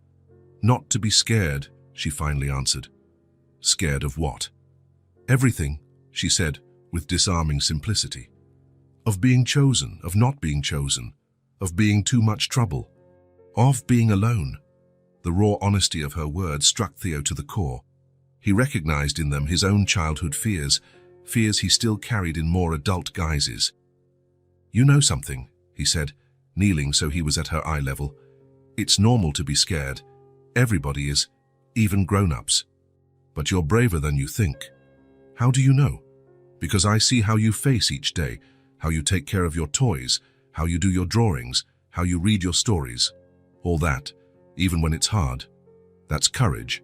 Not to be scared, she finally answered. Scared of what? Everything, she said, with disarming simplicity. Of being chosen, of not being chosen, of being too much trouble, of being alone. The raw honesty of her words struck Theo to the core. He recognized in them his own childhood fears, fears he still carried in more adult guises. You know something, he said, kneeling so he was at her eye level. It's normal to be scared. Everybody is, even grown-ups. But you're braver than you think. How do you know? Because I see how you face each day, how you take care of your toys, how you do your drawings, how you read your stories. All that. even when it's hard. That's courage.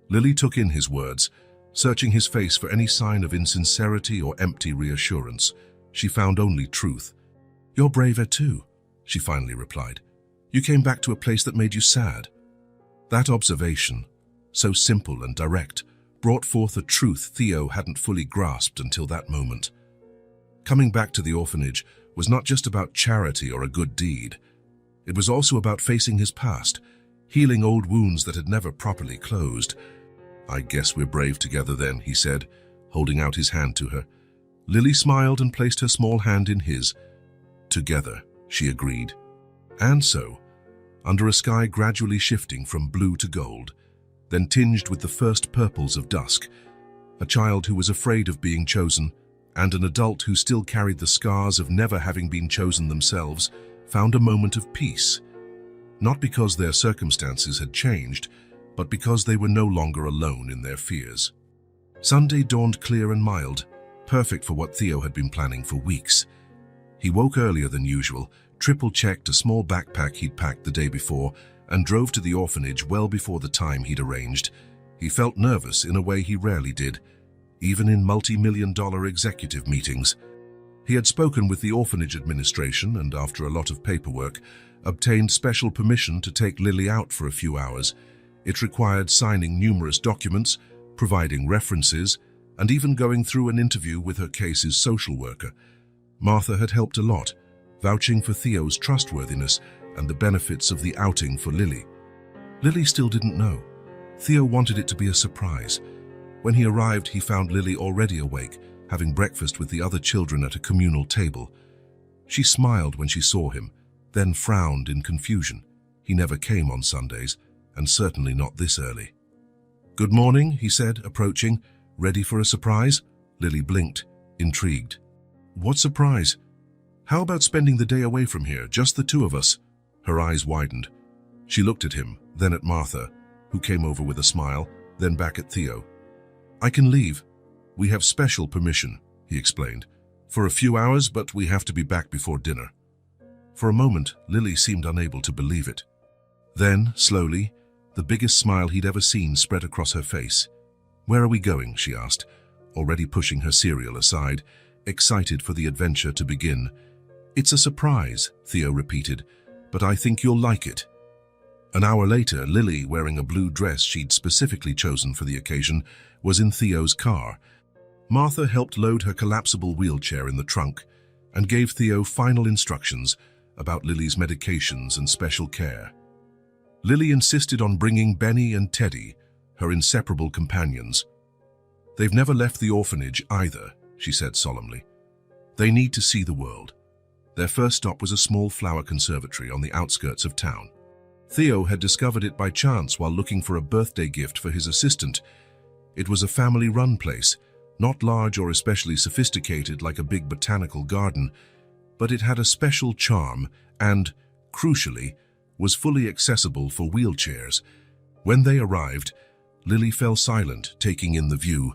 Lily took in his words, searching his face for any sign of insincerity or empty reassurance. She found only truth. "You're braver too," she finally replied. "You came back to a place that made you sad." That observation, so simple and direct, brought forth a truth Theo hadn't fully grasped until that moment. Coming back to the orphanage was not just about charity or a good deed. It was also about facing his past, healing old wounds that had never properly closed. "I guess we're brave together then," he said, holding out his hand to her. Lily smiled and placed her small hand in his. "Together," she agreed. And so, under a sky gradually shifting from blue to gold, then tinged with the first purples of dusk, a child who was afraid of being chosen, and an adult who still carried the scars of never having been chosen themselves, found a moment of peace. Not because their circumstances had changed, but because they were no longer alone in their fears. Sunday dawned clear and mild, perfect for what Theo had been planning for weeks. He woke earlier than usual, triple-checked a small backpack he'd packed the day before, and drove to the orphanage well before the time he'd arranged. He felt nervous in a way he rarely did, even in multi-million-dollar executive meetings. He had spoken with the orphanage administration and, after a lot of paperwork, obtained special permission to take Lily out for a few hours. It required signing numerous documents, providing references, and even going through an interview with her case's social worker. Martha had helped a lot, vouching for Theo's trustworthiness and the benefits of the outing for Lily. Lily still didn't know. Theo wanted it to be a surprise. When he arrived, he found Lily already awake, having breakfast with the other children at a communal table. She smiled when she saw him, then frowned in confusion. He never came on Sundays, and certainly not this early. "Good morning," he said, approaching. "Ready for a surprise?" Lily blinked, intrigued. "What surprise? How about spending the day away from here, just the two of us?" Her eyes widened. She looked at him, then at Martha, who came over with a smile, then back at Theo. "I can leave. We have special permission," he explained. "For a few hours, but we have to be back before dinner." For a moment, Lily seemed unable to believe it. Then, slowly, the biggest smile he'd ever seen spread across her face. "Where are we going?" she asked, already pushing her cereal aside, excited for the adventure to begin. "It's a surprise," Theo repeated, "but I think you'll like it." An hour later, Lily, wearing a blue dress she'd specifically chosen for the occasion, was in Theo's car. Martha helped load her collapsible wheelchair in the trunk and gave Theo final instructions about Lily's medications and special care. Lily insisted on bringing Benny and Teddy, her inseparable companions. "They've never left the orphanage either," she said solemnly. "They need to see the world." Their first stop was a small flower conservatory on the outskirts of town. Theo had discovered it by chance while looking for a birthday gift for his assistant. It was a family-run place, not large or especially sophisticated like a big botanical garden, but it had a special charm and, crucially, was fully accessible for wheelchairs. When they arrived, Lily fell silent, taking in the view.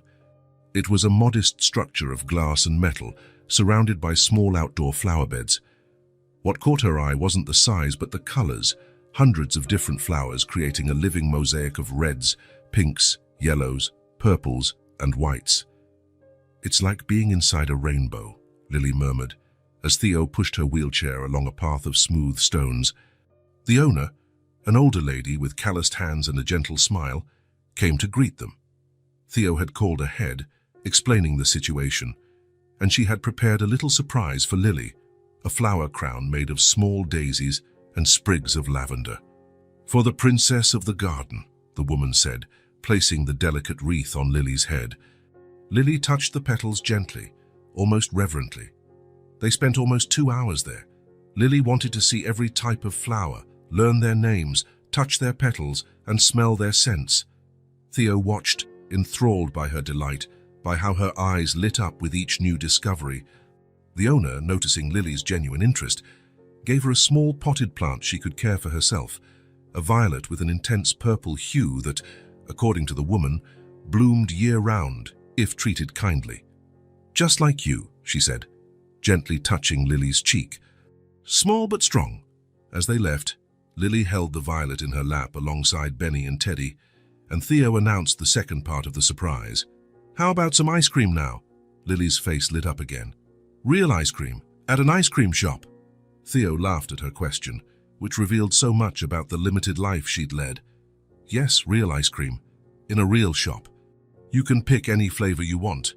It was a modest structure of glass and metal, surrounded by small outdoor flower beds. What caught her eye wasn't the size, but the colors, hundreds of different flowers creating a living mosaic of reds, pinks, yellows, purples, and whites. "It's like being inside a rainbow," Lily murmured, as Theo pushed her wheelchair along a path of smooth stones. The owner, an older lady with calloused hands and a gentle smile, came to greet them. Theo had called ahead, explaining the situation, and she had prepared a little surprise for Lily, a flower crown made of small daisies and sprigs of lavender. "For the princess of the garden," the woman said, placing the delicate wreath on Lily's head. Lily touched the petals gently, almost reverently. They spent almost 2 hours there. Lily wanted to see every type of flower, learn their names, touch their petals, and smell their scents. Theo watched, enthralled by her delight, by how her eyes lit up with each new discovery. The owner, noticing Lily's genuine interest, gave her a small potted plant she could care for herself, a violet with an intense purple hue that, according to the woman, bloomed year-round if treated kindly. "Just like you," she said, gently touching Lily's cheek. "Small but strong." As they left, Lily held the violet in her lap alongside Benny and Teddy, and Theo announced the second part of the surprise. "How about some ice cream now?" Lily's face lit up again. "Real ice cream, at an ice cream shop." Theo laughed at her question, which revealed so much about the limited life she'd led. "Yes, real ice cream, in a real shop. You can pick any flavor you want."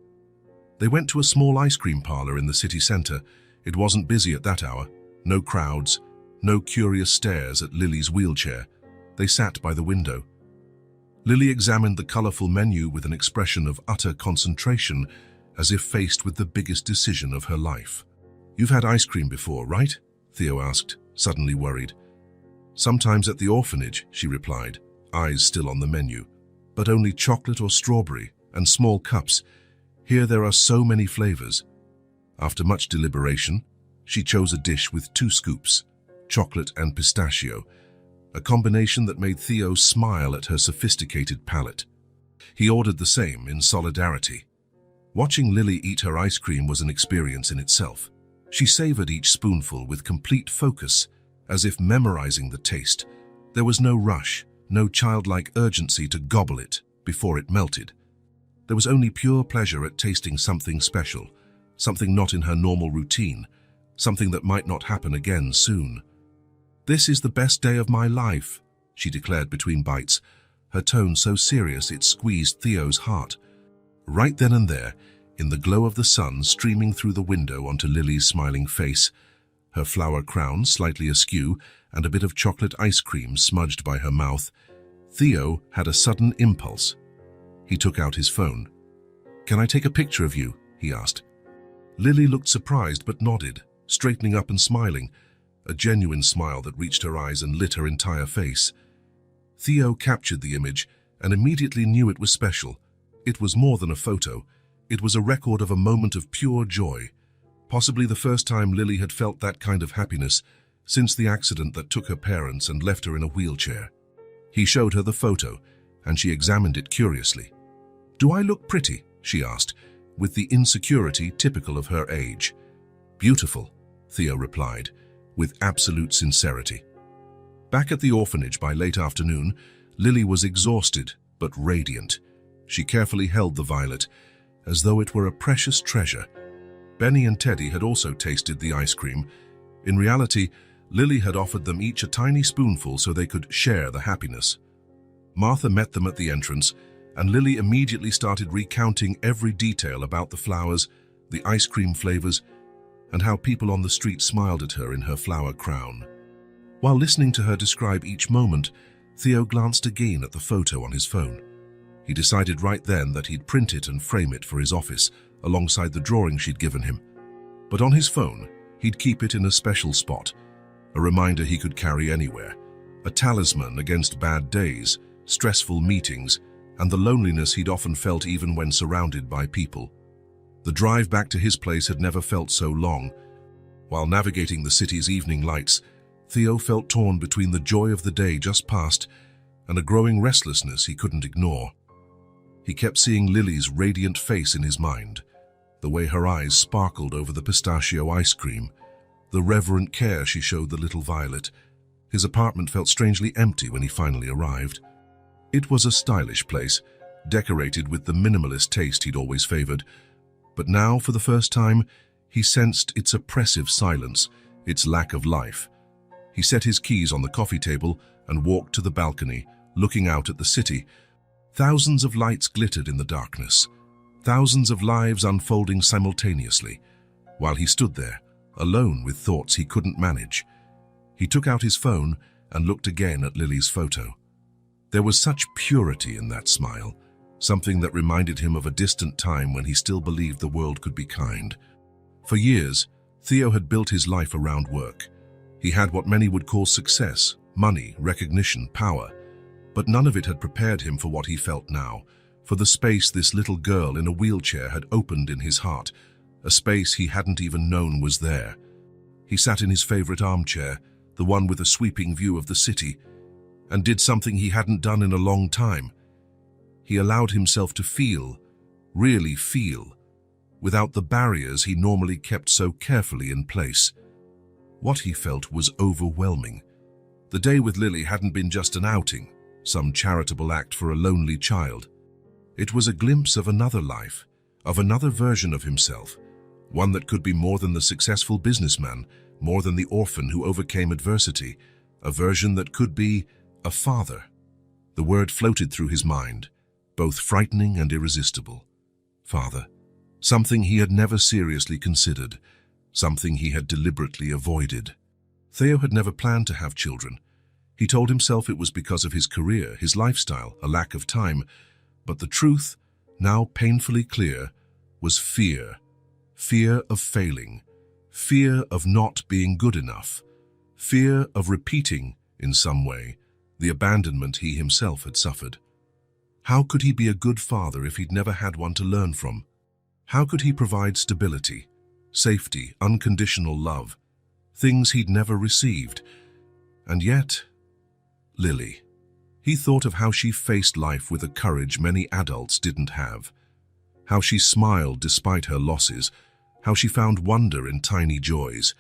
They went to a small ice cream parlor in the city center. It wasn't busy at that hour. No crowds, no curious stares at Lily's wheelchair. They sat by the window. Lily examined the colorful menu with an expression of utter concentration, as if faced with the biggest decision of her life. "You've had ice cream before, right?" Theo asked, suddenly worried. "Sometimes at the orphanage," she replied, eyes still on the menu. "But only chocolate or strawberry, and small cups. Here there are so many flavors." After much deliberation, she chose a dish with 2 scoops, chocolate and pistachio, a combination that made Theo smile at her sophisticated palate. He ordered the same in solidarity. Watching Lily eat her ice cream was an experience in itself. She savored each spoonful with complete focus, as if memorizing the taste. There was no rush, no childlike urgency to gobble it before it melted. There was only pure pleasure at tasting something special, something not in her normal routine, something that might not happen again soon. "This is the best day of my life," she declared between bites, her tone so serious it squeezed Theo's heart. Right then and there, in the glow of the sun streaming through the window onto Lily's smiling face, her flower crown slightly askew and a bit of chocolate ice cream smudged by her mouth, Theo had a sudden impulse. He took out his phone. "Can I take a picture of you?" he asked. Lily looked surprised but nodded, straightening up and smiling, a genuine smile that reached her eyes and lit her entire face. Theo captured the image and immediately knew it was special. It was more than a photo. It was a record of a moment of pure joy, possibly the first time Lily had felt that kind of happiness since the accident that took her parents and left her in a wheelchair. He showed her the photo, and she examined it curiously. "Do I look pretty?" she asked, with the insecurity typical of her age. "Beautiful," Theo replied, with absolute sincerity. Back at the orphanage by late afternoon, Lily was exhausted but radiant. She carefully held the violet, as though it were a precious treasure. Benny and Teddy had also tasted the ice cream. In reality, Lily had offered them each a tiny spoonful so they could share the happiness. Martha met them at the entrance, and Lily immediately started recounting every detail about the flowers, the ice cream flavors, and how people on the street smiled at her in her flower crown. While listening to her describe each moment, Theo glanced again at the photo on his phone. He decided right then that he'd print it and frame it for his office, alongside the drawing she'd given him. But on his phone, he'd keep it in a special spot, a reminder he could carry anywhere, a talisman against bad days, stressful meetings, and the loneliness he'd often felt even when surrounded by people. The drive back to his place had never felt so long. While navigating the city's evening lights, Theo felt torn between the joy of the day just past and a growing restlessness he couldn't ignore. He kept seeing Lily's radiant face in his mind, the way her eyes sparkled over the pistachio ice cream, the reverent care she showed the little violet. His apartment felt strangely empty when he finally arrived. It was a stylish place, decorated with the minimalist taste he'd always favored, but now, for the first time, he sensed its oppressive silence, its lack of life. He set his keys on the coffee table and walked to the balcony, looking out at the city. Thousands of lights glittered in the darkness, thousands of lives unfolding simultaneously, while he stood there, alone with thoughts he couldn't manage. He took out his phone and looked again at Lily's photo. There was such purity in that smile, something that reminded him of a distant time when he still believed the world could be kind. For years, Theo had built his life around work. He had what many would call success, money, recognition, power. But none of it had prepared him for what he felt now, for the space this little girl in a wheelchair had opened in his heart, a space he hadn't even known was there. He sat in his favorite armchair, the one with a sweeping view of the city, and did something he hadn't done in a long time. He allowed himself to feel, really feel, without the barriers he normally kept so carefully in place. What he felt was overwhelming. The day with Lily hadn't been just an outing, some charitable act for a lonely child. It was a glimpse of another life, of another version of himself, one that could be more than the successful businessman, more than the orphan who overcame adversity, a version that could be a father. The word floated through his mind, both frightening and irresistible. Father. Something he had never seriously considered, something he had deliberately avoided. Theo had never planned to have children. He told himself it was because of his career, his lifestyle, a lack of time. But the truth, now painfully clear, was fear. Fear of failing. Fear of not being good enough. Fear of repeating, in some way, the abandonment he himself had suffered. How could he be a good father if he'd never had one to learn from? How could he provide stability, safety, unconditional love, things he'd never received? And yet, Lily. He thought of how she faced life with a courage many adults didn't have, how she smiled despite her losses, how she found wonder in tiny joys,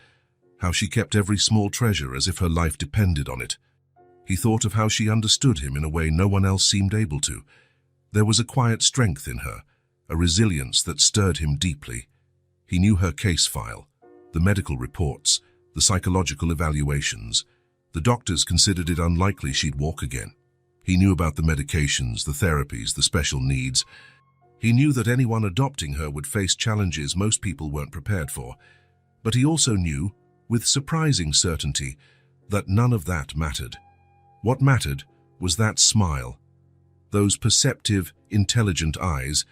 how she kept every small treasure as if her life depended on it. He thought of how she understood him in a way no one else seemed able to. There was a quiet strength in her, a resilience that stirred him deeply. He knew her case file, the medical reports, the psychological evaluations. The doctors considered it unlikely she'd walk again. He knew about the medications, the therapies, the special needs. He knew that anyone adopting her would face challenges most people weren't prepared for. But he also knew, with surprising certainty, that none of that mattered. What mattered was that smile, those perceptive, intelligent eyes,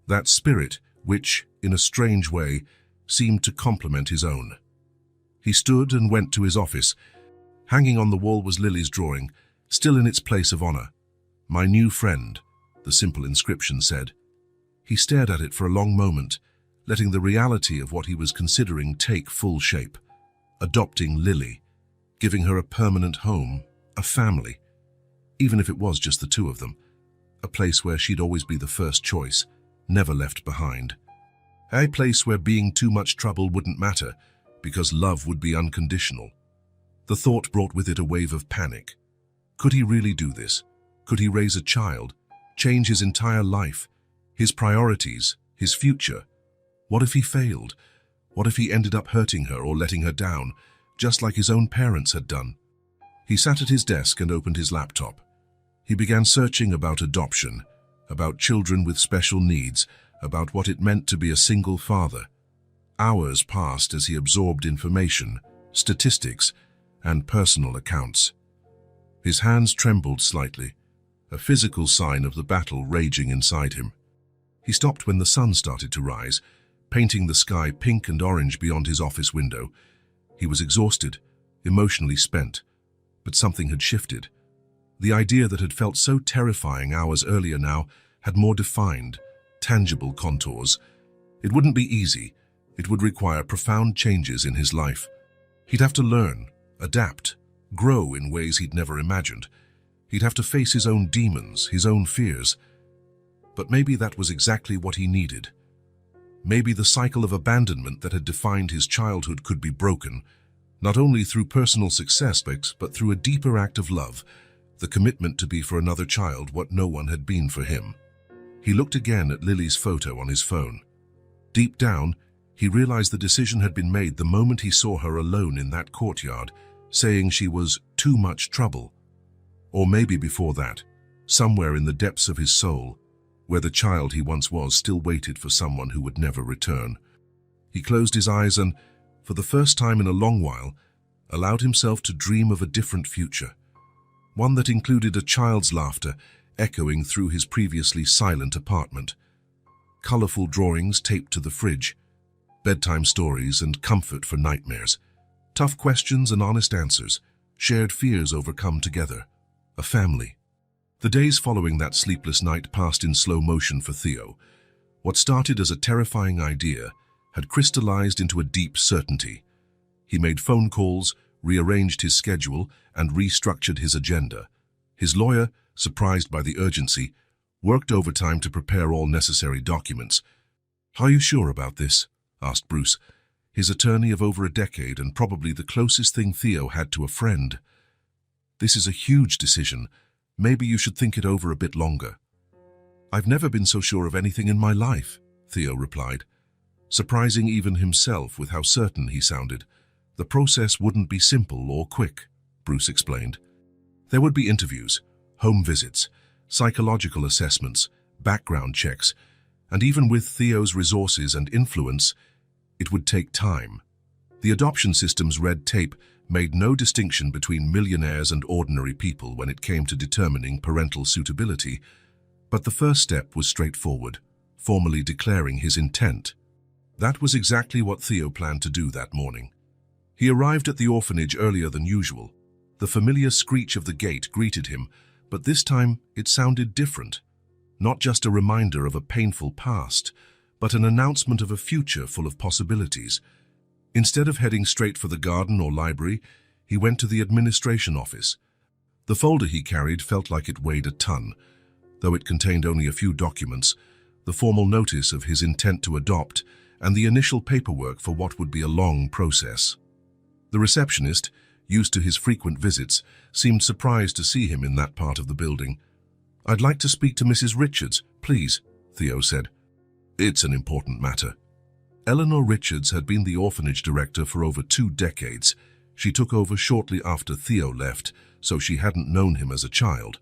that spirit which, in a strange way, seemed to complement his own. He stood and went to his office. Hanging on the wall was Lily's drawing, still in its place of honor. "My new friend," the simple inscription said. He stared at it for a long moment, letting the reality of what he was considering take full shape. Adopting Lily, giving her a permanent home, a family, even if it was just the two of them, a place where she'd always be the first choice, never left behind. A place where being too much trouble wouldn't matter, because love would be unconditional. The thought brought with it a wave of panic. Could he really do this? Could he raise a child, change his entire life, his priorities, his future? What if he failed? What if he ended up hurting her or letting her down, just like his own parents had done? He sat at his desk and opened his laptop. He began searching about adoption, about children with special needs, about what it meant to be a single father. Hours passed as he absorbed information, statistics, and personal accounts. His hands trembled slightly, a physical sign of the battle raging inside him. He stopped when the sun started to rise, painting the sky pink and orange beyond his office window. He was exhausted, emotionally spent, but something had shifted. The idea that had felt so terrifying hours earlier now had more defined, tangible contours. It wouldn't be easy. It would require profound changes in his life. He'd have to learn, adapt, grow in ways he'd never imagined. He'd have to face his own demons, his own fears. But maybe that was exactly what he needed. Maybe the cycle of abandonment that had defined his childhood could be broken, not only through personal success, but through a deeper act of love, the commitment to be for another child what no one had been for him. He looked again at Lily's photo on his phone. Deep down, he realized the decision had been made the moment he saw her alone in that courtyard, saying she was too much trouble. Or maybe before that, somewhere in the depths of his soul, where the child he once was still waited for someone who would never return. He closed his eyes and, for the first time in a long while, allowed himself to dream of a different future. One that included a child's laughter echoing through his previously silent apartment. Colorful drawings taped to the fridge, bedtime stories and comfort for nightmares. Tough questions and honest answers, shared fears overcome together. A family. The days following that sleepless night passed in slow motion for Theo. What started as a terrifying idea had crystallized into a deep certainty. He made phone calls, rearranged his schedule, and restructured his agenda. His lawyer, surprised by the urgency, worked overtime to prepare all necessary documents. "Are you sure about this?" asked Bruce, his attorney of over a decade and probably the closest thing Theo had to a friend. This is a huge decision. Maybe you should think it over a bit longer. I've never been so sure of anything in my life, Theo replied, surprising even himself with how certain he sounded. The process wouldn't be simple or quick, Bruce explained. There would be interviews, home visits, psychological assessments, background checks, and even with Theo's resources and influence, it would take time. The adoption system's red tape made no distinction between millionaires and ordinary people when it came to determining parental suitability, but the first step was straightforward, formally declaring his intent. That was exactly what Theo planned to do that morning. He arrived at the orphanage earlier than usual. The familiar screech of the gate greeted him, but this time it sounded different. Not just a reminder of a painful past, but an announcement of a future full of possibilities. Instead of heading straight for the garden or library, he went to the administration office. The folder he carried felt like it weighed a ton. Though it contained only a few documents, the formal notice of his intent to adopt, and the initial paperwork for what would be a long process. The receptionist, used to his frequent visits, seemed surprised to see him in that part of the building. "I'd like to speak to Mrs. Richards, please," Theo said. "It's an important matter." Eleanor Richards had been the orphanage director for over 2 decades. She took over shortly after Theo left, so she hadn't known him as a child.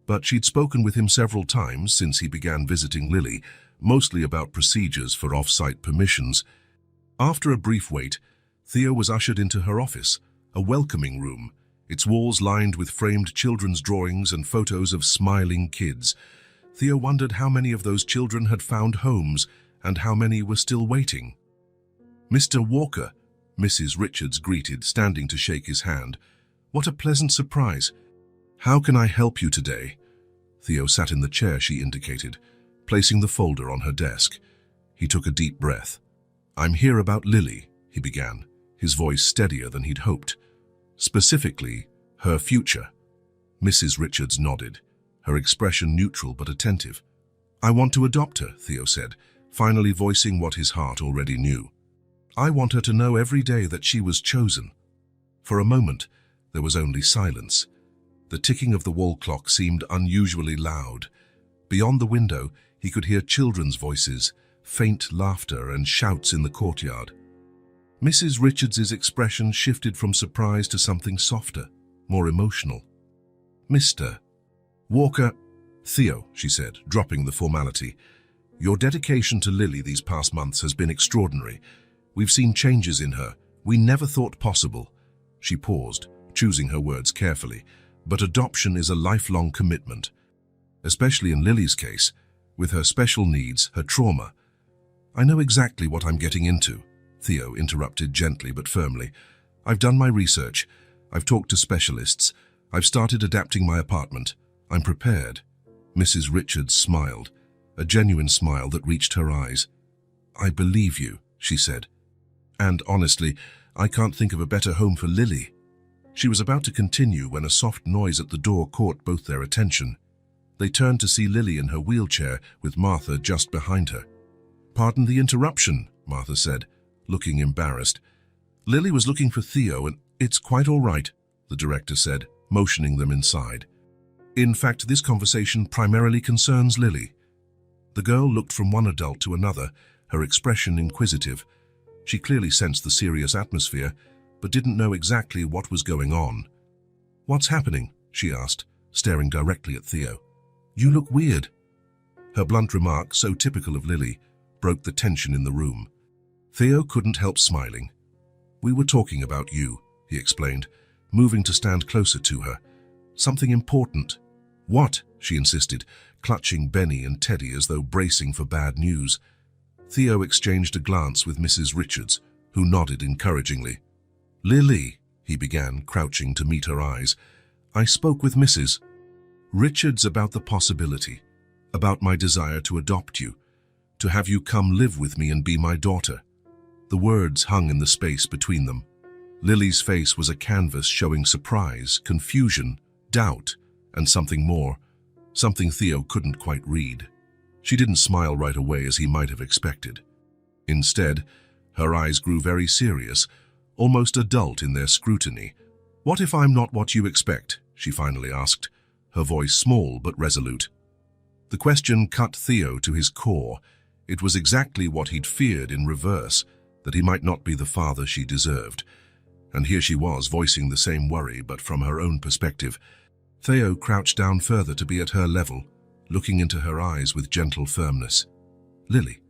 But she'd spoken with him several times since he began visiting Lily, mostly about procedures for off-site permissions. After a brief wait, Theo was ushered into her office, a welcoming room, its walls lined with framed children's drawings and photos of smiling kids. Theo wondered how many of those children had found homes and how many were still waiting. "Mr. Walker," Mrs. Richards greeted, standing to shake his hand. "What a pleasant surprise. How can I help you today?" Theo sat in the chair she indicated, placing the folder on her desk. He took a deep breath. "I'm here about Lily," he began, his voice steadier than he'd hoped. "Specifically, her future." Mrs. Richards nodded, her expression neutral but attentive. "I want to adopt her," Theo said, finally voicing what his heart already knew. "I want her to know every day that she was chosen." For a moment, there was only silence. The ticking of the wall clock seemed unusually loud. Beyond the window, he could hear children's voices, faint laughter and shouts in the courtyard. Mrs. Richards's expression shifted from surprise to something softer, more emotional. "Mr. Walker," "Theo," she said, dropping the formality. "Your dedication to Lily these past months has been extraordinary. We've seen changes in her we never thought possible." She paused, choosing her words carefully. "But adoption is a lifelong commitment, especially in Lily's case, with her special needs, her trauma." "I know exactly what I'm getting into," Theo interrupted gently but firmly. "I've done my research. I've talked to specialists. I've started adapting my apartment. I'm prepared." Mrs. Richards smiled, a genuine smile that reached her eyes. "I believe you," she said. "And honestly, I can't think of a better home for Lily." She was about to continue when a soft noise at the door caught both their attention. They turned to see Lily in her wheelchair with Martha just behind her. "Pardon the interruption," Martha said, looking embarrassed. "Lily was looking for Theo, and it's quite all right," the director said, motioning them inside. "In fact, this conversation primarily concerns Lily." The girl looked from one adult to another, her expression inquisitive. She clearly sensed the serious atmosphere, but didn't know exactly what was going on. "What's happening?" she asked, staring directly at Theo. "You look weird." Her blunt remark, so typical of Lily, broke the tension in the room. Theo couldn't help smiling. "We were talking about you," he explained, moving to stand closer to her. "Something important." "What?" she insisted, clutching Benny and Teddy as though bracing for bad news. Theo exchanged a glance with Mrs. Richards, who nodded encouragingly. "Lily," he began, crouching to meet her eyes. "I spoke with Mrs. Richards about the possibility, about my desire to adopt you, to have you come live with me and be my daughter." The words hung in the space between them. Lily's face was a canvas showing surprise, confusion, doubt, and something more, something Theo couldn't quite read. She didn't smile right away as he might have expected. Instead, her eyes grew very serious, almost adult in their scrutiny. "What if I'm not what you expect?" she finally asked, her voice small but resolute. The question cut Theo to his core. It was exactly what he'd feared in reverse, that he might not be the father she deserved. And here she was, voicing the same worry, but from her own perspective. Theo crouched down further to be at her level, looking into her eyes with gentle firmness. "Lily,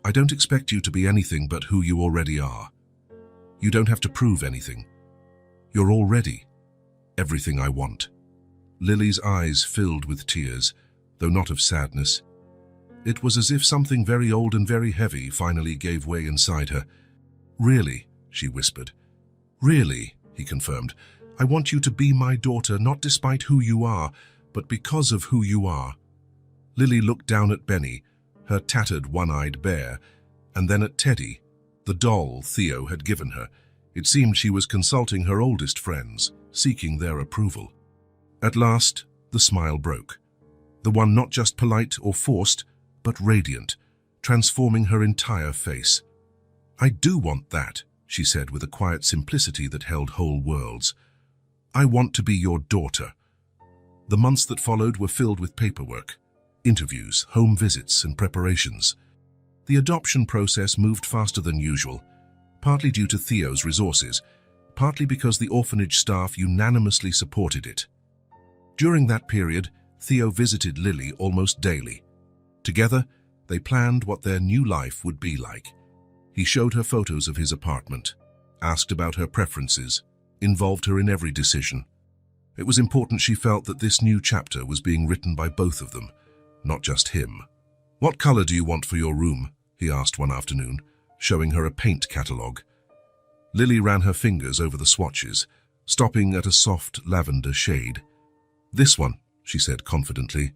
I don't expect you to be anything but who you already are. You don't have to prove anything. You're already everything I want." Lily's eyes filled with tears, though not of sadness. It was as if something very old and very heavy finally gave way inside her. "Really," she whispered. "Really," he confirmed. "I want you to be my daughter, not despite who you are, but because of who you are." Lily looked down at Benny, her tattered one-eyed bear, and then at Teddy, the doll Theo had given her. It seemed she was consulting her oldest friends, seeking their approval. At last, the smile broke. The one not just polite or forced, but radiant, transforming her entire face. "I do want that," she said with a quiet simplicity that held whole worlds. "I want to be your daughter." The months that followed were filled with paperwork, interviews, home visits, and preparations. The adoption process moved faster than usual, partly due to Theo's resources, partly because the orphanage staff unanimously supported it. During that period, Theo visited Lily almost daily. Together, they planned what their new life would be like. He showed her photos of his apartment, asked about her preferences, involved her in every decision. It was important she felt that this new chapter was being written by both of them, not just him. "What color do you want for your room?" he asked one afternoon, showing her a paint catalogue. Lily ran her fingers over the swatches, stopping at a soft lavender shade. "This one," she said confidently.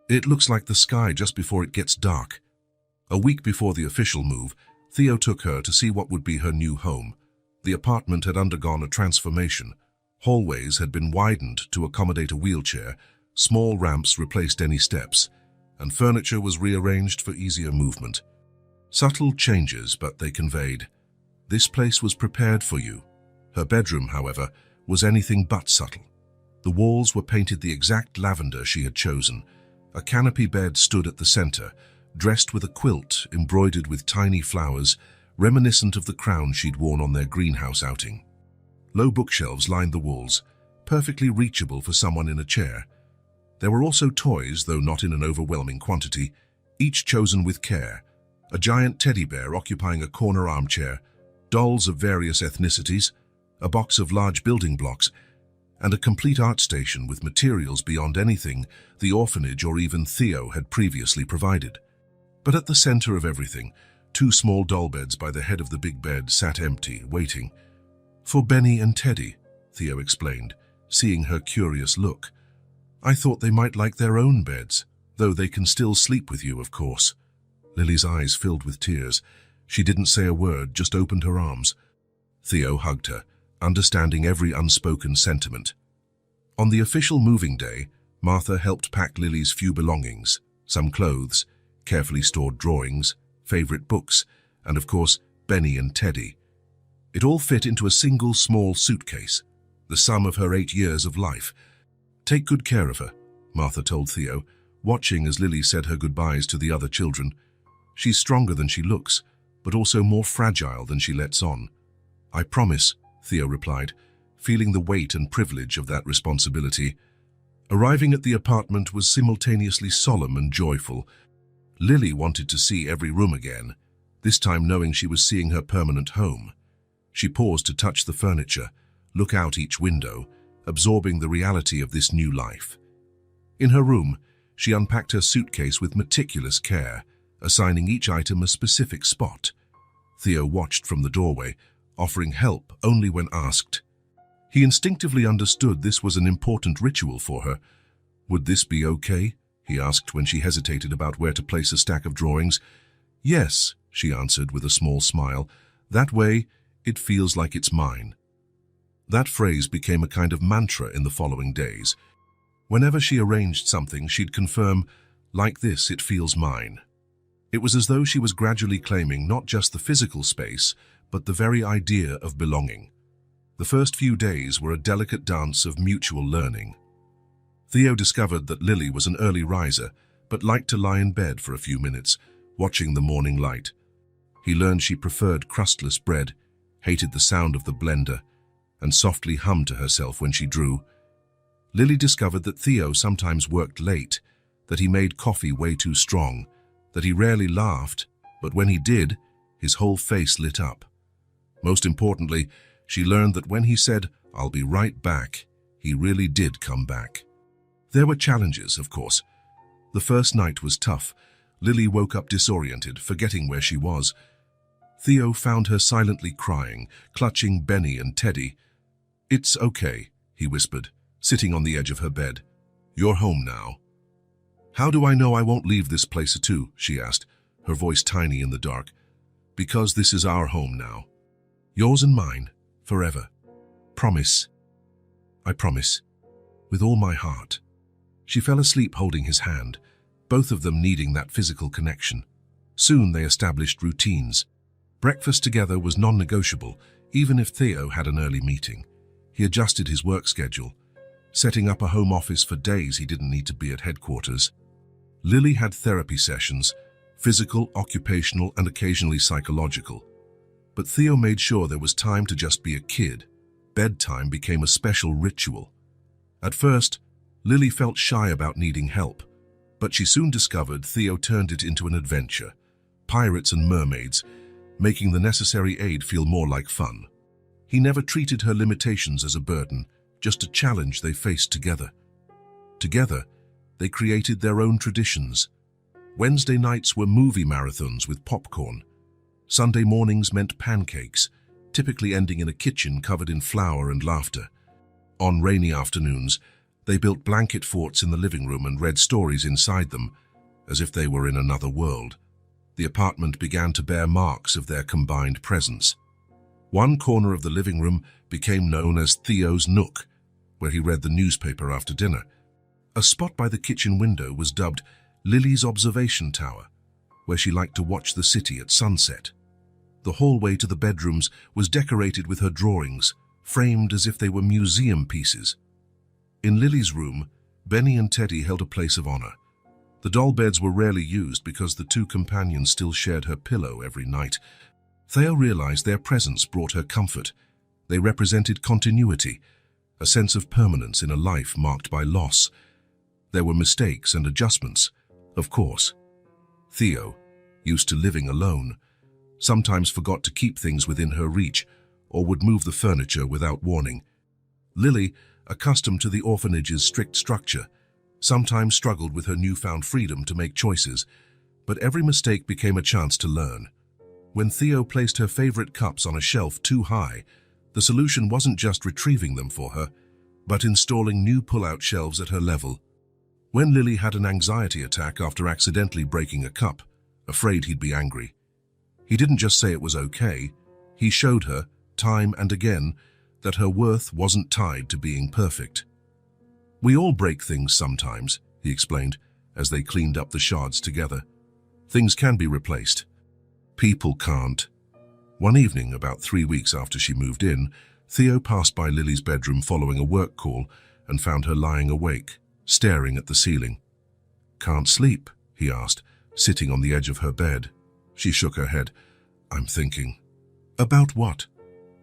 "It looks like the sky just before it gets dark." A week before the official move, Theo took her to see what would be her new home. The apartment had undergone a transformation. Hallways had been widened to accommodate a wheelchair, small ramps replaced any steps, and furniture was rearranged for easier movement. Subtle changes, but they conveyed, "This place was prepared for you." Her bedroom, however, was anything but subtle. The walls were painted the exact lavender she had chosen. A canopy bed stood at the center, dressed with a quilt embroidered with tiny flowers, reminiscent of the crown she'd worn on their greenhouse outing. Low bookshelves lined the walls, perfectly reachable for someone in a chair. There were also toys, though not in an overwhelming quantity, each chosen with care. A giant teddy bear occupying a corner armchair, dolls of various ethnicities, a box of large building blocks, and a complete art station with materials beyond anything the orphanage or even Theo had previously provided. But at the center of everything, two small doll beds by the head of the big bed sat empty, waiting. "For Benny and Teddy," Theo explained, seeing her curious look. "I thought they might like their own beds, though they can still sleep with you, of course." Lily's eyes filled with tears. She didn't say a word, just opened her arms. Theo hugged her, understanding every unspoken sentiment. On the official moving day, Martha helped pack Lily's few belongings, some clothes, carefully stored drawings, favorite books, and of course, Benny and Teddy. It all fit into a single small suitcase, the sum of her 8 years of life. "Take good care of her," Martha told Theo, watching as Lily said her goodbyes to the other children. "She's stronger than she looks, but also more fragile than she lets on." "I promise," Theo replied, feeling the weight and privilege of that responsibility. Arriving at the apartment was simultaneously solemn and joyful. Lily wanted to see every room again, this time knowing she was seeing her permanent home. She paused to touch the furniture, look out each window, absorbing the reality of this new life. In her room, she unpacked her suitcase with meticulous care, assigning each item a specific spot. Theo watched from the doorway, offering help only when asked. He instinctively understood this was an important ritual for her. "Would this be okay?" he asked when she hesitated about where to place a stack of drawings. "Yes," she answered with a small smile. "That way, it feels like it's mine." That phrase became a kind of mantra in the following days. Whenever she arranged something, she'd confirm, "Like this, it feels mine." It was as though she was gradually claiming not just the physical space, but the very idea of belonging. The first few days were a delicate dance of mutual learning. Theo discovered that Lily was an early riser, but liked to lie in bed for a few minutes, watching the morning light. He learned she preferred crustless bread, hated the sound of the blender, and softly hummed to herself when she drew. Lily discovered that Theo sometimes worked late, that he made coffee way too strong, that he rarely laughed, but when he did, his whole face lit up. Most importantly, she learned that when he said, "I'll be right back," he really did come back. There were challenges, of course. The first night was tough. Lily woke up disoriented, forgetting where she was. Theo found her silently crying, clutching Benny and Teddy. "It's okay," he whispered, sitting on the edge of her bed. "You're home now." "How do I know I won't leave this place too?" she asked, her voice tiny in the dark. "Because this is our home now. Yours and mine, forever. Promise." "I promise. With all my heart." She fell asleep holding his hand, both of them needing that physical connection. Soon they established routines. Breakfast together was non-negotiable, even if Theo had an early meeting. He adjusted his work schedule, setting up a home office for days he didn't need to be at headquarters. Lily had therapy sessions, physical, occupational, and occasionally psychological. But Theo made sure there was time to just be a kid. Bedtime became a special ritual. At first, Lily felt shy about needing help, but she soon discovered Theo turned it into an adventure. Pirates and mermaids, making the necessary aid feel more like fun. He never treated her limitations as a burden, just a challenge they faced together. Together, they created their own traditions. Wednesday nights were movie marathons with popcorn. Sunday mornings meant pancakes, typically ending in a kitchen covered in flour and laughter. On rainy afternoons, they built blanket forts in the living room and read stories inside them, as if they were in another world. The apartment began to bear marks of their combined presence. One corner of the living room became known as Theo's nook, where he read the newspaper after dinner. A spot by the kitchen window was dubbed Lily's observation tower, where she liked to watch the city at sunset. The hallway to the bedrooms was decorated with her drawings, framed as if they were museum pieces. In Lily's room, Benny and Teddy held a place of honor. The doll beds were rarely used because the two companions still shared her pillow every night. Theo realized their presence brought her comfort. They represented continuity, a sense of permanence in a life marked by loss. There were mistakes and adjustments, of course. Theo, used to living alone, sometimes forgot to keep things within her reach or would move the furniture without warning. Lily, accustomed to the orphanage's strict structure, sometimes struggled with her newfound freedom to make choices, but every mistake became a chance to learn. When Theo placed her favorite cups on a shelf too high, the solution wasn't just retrieving them for her, but installing new pull-out shelves at her level. When Lily had an anxiety attack after accidentally breaking a cup, afraid he'd be angry, he didn't just say it was okay, he showed her, time and again, that her worth wasn't tied to being perfect. "We all break things sometimes," he explained, as they cleaned up the shards together. "Things can be replaced. People can't." One evening, about 3 weeks after she moved in, Theo passed by Lily's bedroom following a work call and found her lying awake, staring at the ceiling. "Can't sleep?" he asked, sitting on the edge of her bed. She shook her head. "I'm thinking." "About what?"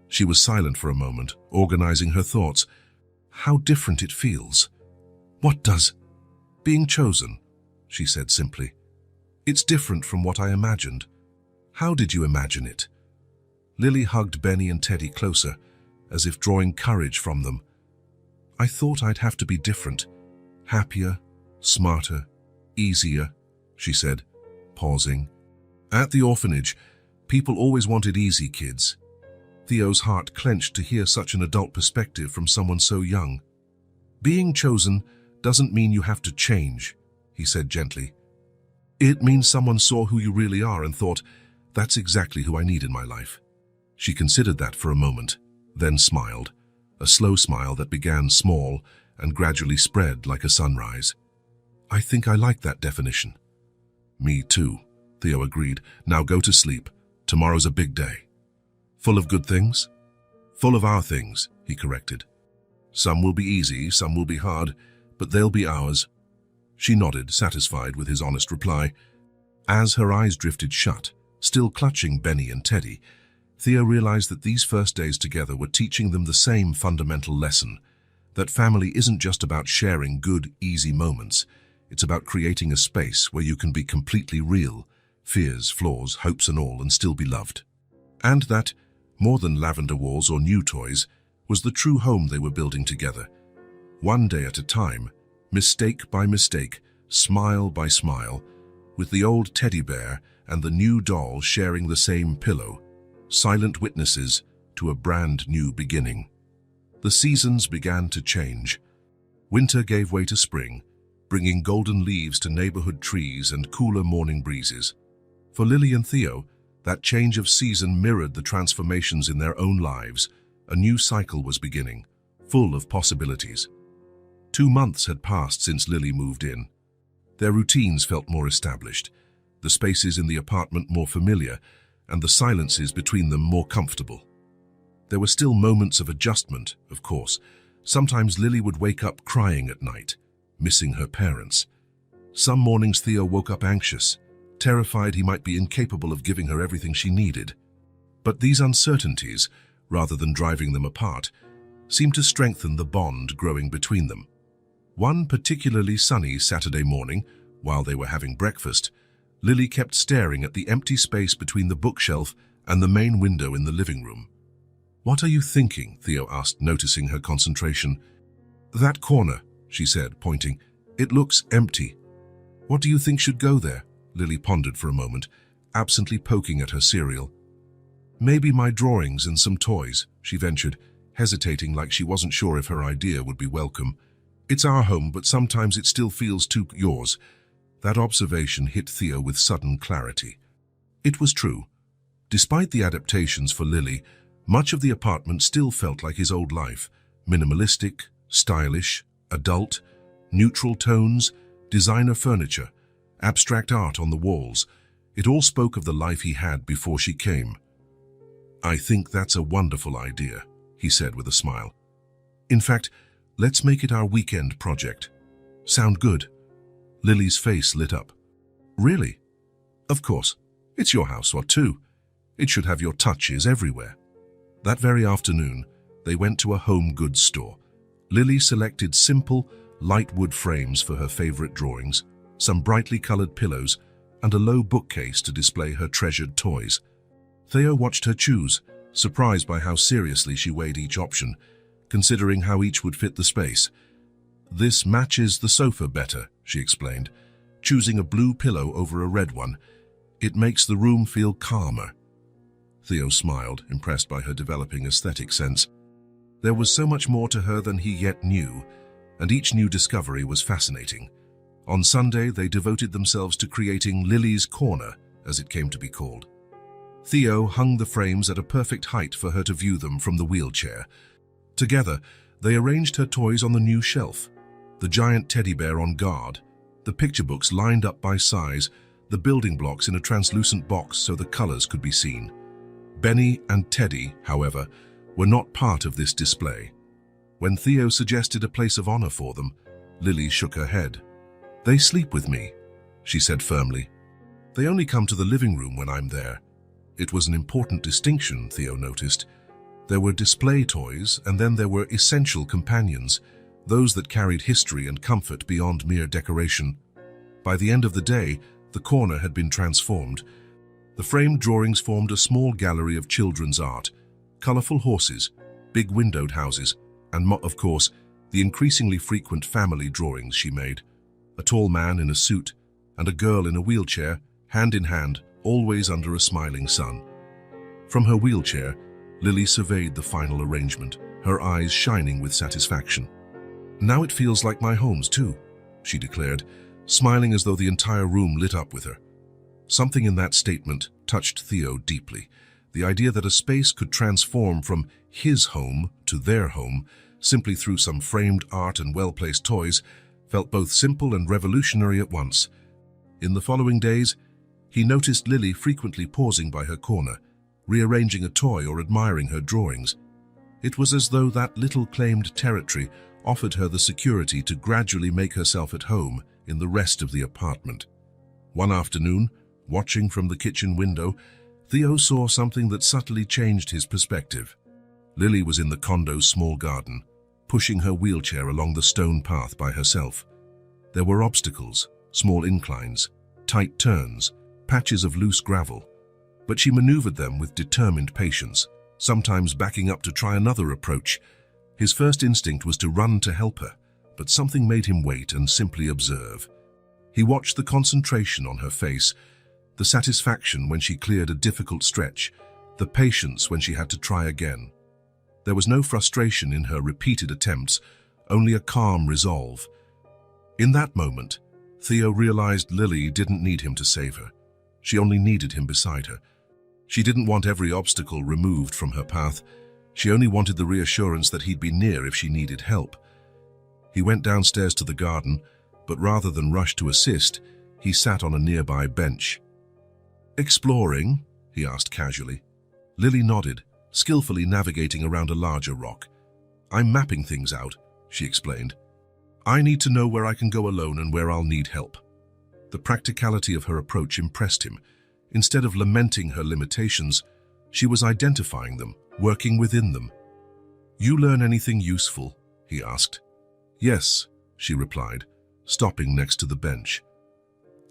She was silent for a moment, organizing her thoughts. "How different it feels." "What does?" "Being chosen," she said simply. "It's different from what I imagined." "How did you imagine it?" Lily hugged Benny and Teddy closer, as if drawing courage from them. "I thought I'd have to be different, happier, smarter, easier," she said, pausing. "At the orphanage, people always wanted easy kids." Theo's heart clenched to hear such an adult perspective from someone so young. "Being chosen doesn't mean you have to change," he said gently. "It means someone saw who you really are and thought, that's exactly who I need in my life." She considered that for a moment, then smiled, a slow smile that began small and gradually spread like a sunrise. "I think I like that definition." "Me too," Theo agreed. "Now go to sleep. Tomorrow's a big day." "Full of good things?" Full of our things, he corrected. Some will be easy, some will be hard, but they'll be ours. She nodded, satisfied with his honest reply. As her eyes drifted shut, still clutching Benny and Teddy, Theo realized that these first days together were teaching them the same fundamental lesson, that family isn't just about sharing good, easy moments. It's about creating a space where you can be completely real, fears, flaws, hopes and all, and still be loved. And that, more than lavender walls or new toys, was the true home they were building together. One day at a time, mistake by mistake, smile by smile, with the old teddy bear and the new doll sharing the same pillow, silent witnesses to a brand new beginning. The seasons began to change. Winter gave way to spring, bringing golden leaves to neighborhood trees and cooler morning breezes. For Lily and Theo, that change of season mirrored the transformations in their own lives. A new cycle was beginning, full of possibilities. 2 months had passed since Lily moved in. Their routines felt more established, the spaces in the apartment more familiar, and the silences between them more comfortable. There were still moments of adjustment, of course. Sometimes Lily would wake up crying at night, missing her parents. Some mornings Theo woke up anxious, terrified he might be incapable of giving her everything she needed. But these uncertainties, rather than driving them apart, seemed to strengthen the bond growing between them. One particularly sunny Saturday morning, while they were having breakfast, Lily kept staring at the empty space between the bookshelf and the main window in the living room. "What are you thinking?" Theo asked, noticing her concentration. "That corner," she said, pointing. "It looks empty." "What do you think should go there?" Lily pondered for a moment, absently poking at her cereal. "Maybe my drawings and some toys," she ventured, hesitating like she wasn't sure if her idea would be welcome. "It's our home, but sometimes it still feels too yours." That observation hit Theo with sudden clarity. It was true. Despite the adaptations for Lily, much of the apartment still felt like his old life. Minimalistic, stylish, adult, neutral tones, designer furniture, abstract art on the walls. It all spoke of the life he had before she came. "I think that's a wonderful idea," he said with a smile. "In fact, let's make it our weekend project." "Sound good?" Lily's face lit up. "Really?" "Of course. It's your house, what too? It should have your touches everywhere." That very afternoon, they went to a home goods store. Lily selected simple, light wood frames for her favorite drawings, some brightly colored pillows, and a low bookcase to display her treasured toys. Theo watched her choose, surprised by how seriously she weighed each option, considering how each would fit the space. "This matches the sofa better," she explained, choosing a blue pillow over a red one. "It makes the room feel calmer." Theo smiled, impressed by her developing aesthetic sense. There was so much more to her than he yet knew, and each new discovery was fascinating. On Sunday, they devoted themselves to creating Lily's Corner, as it came to be called. Theo hung the frames at a perfect height for her to view them from the wheelchair. Together, they arranged her toys on the new shelf, the giant teddy bear on guard, the picture books lined up by size, the building blocks in a translucent box so the colors could be seen. Benny and Teddy, however, were not part of this display. When Theo suggested a place of honor for them, Lily shook her head. "They sleep with me," she said firmly. "They only come to the living room when I'm there." It was an important distinction, Theo noticed. There were display toys, and then there were essential companions, those that carried history and comfort beyond mere decoration. By the end of the day, the corner had been transformed. The framed drawings formed a small gallery of children's art, colorful horses, big windowed houses, and, of course, the increasingly frequent family drawings she made. A tall man in a suit and a girl in a wheelchair, hand in hand, always under a smiling sun. From her wheelchair, Lily surveyed the final arrangement, her eyes shining with satisfaction. "Now it feels like my home's too," she declared, smiling as though the entire room lit up with her. Something in that statement touched Theo deeply. The idea that a space could transform from his home to their home simply through some framed art and well-placed toys felt both simple and revolutionary at once. In the following days, he noticed Lily frequently pausing by her corner, rearranging a toy or admiring her drawings. It was as though that little claimed territory offered her the security to gradually make herself at home in the rest of the apartment. One afternoon, watching from the kitchen window, Theo saw something that subtly changed his perspective. Lily was in the condo's small garden, pushing her wheelchair along the stone path by herself. There were obstacles, small inclines, tight turns, patches of loose gravel, but she maneuvered them with determined patience, sometimes backing up to try another approach. His first instinct was to run to help her, but something made him wait and simply observe. He watched the concentration on her face, the satisfaction when she cleared a difficult stretch, the patience when she had to try again. There was no frustration in her repeated attempts, only a calm resolve. In that moment, Theo realized Lily didn't need him to save her. She only needed him beside her. She didn't want every obstacle removed from her path. She only wanted the reassurance that he'd be near if she needed help. He went downstairs to the garden, but rather than rush to assist, he sat on a nearby bench. "Exploring?" he asked casually. Lily nodded, skillfully navigating around a larger rock. "I'm mapping things out," she explained. "I need to know where I can go alone and where I'll need help." The practicality of her approach impressed him. Instead of lamenting her limitations, she was identifying them, working within them. "You learn anything useful?" he asked. "Yes," she replied, stopping next to the bench.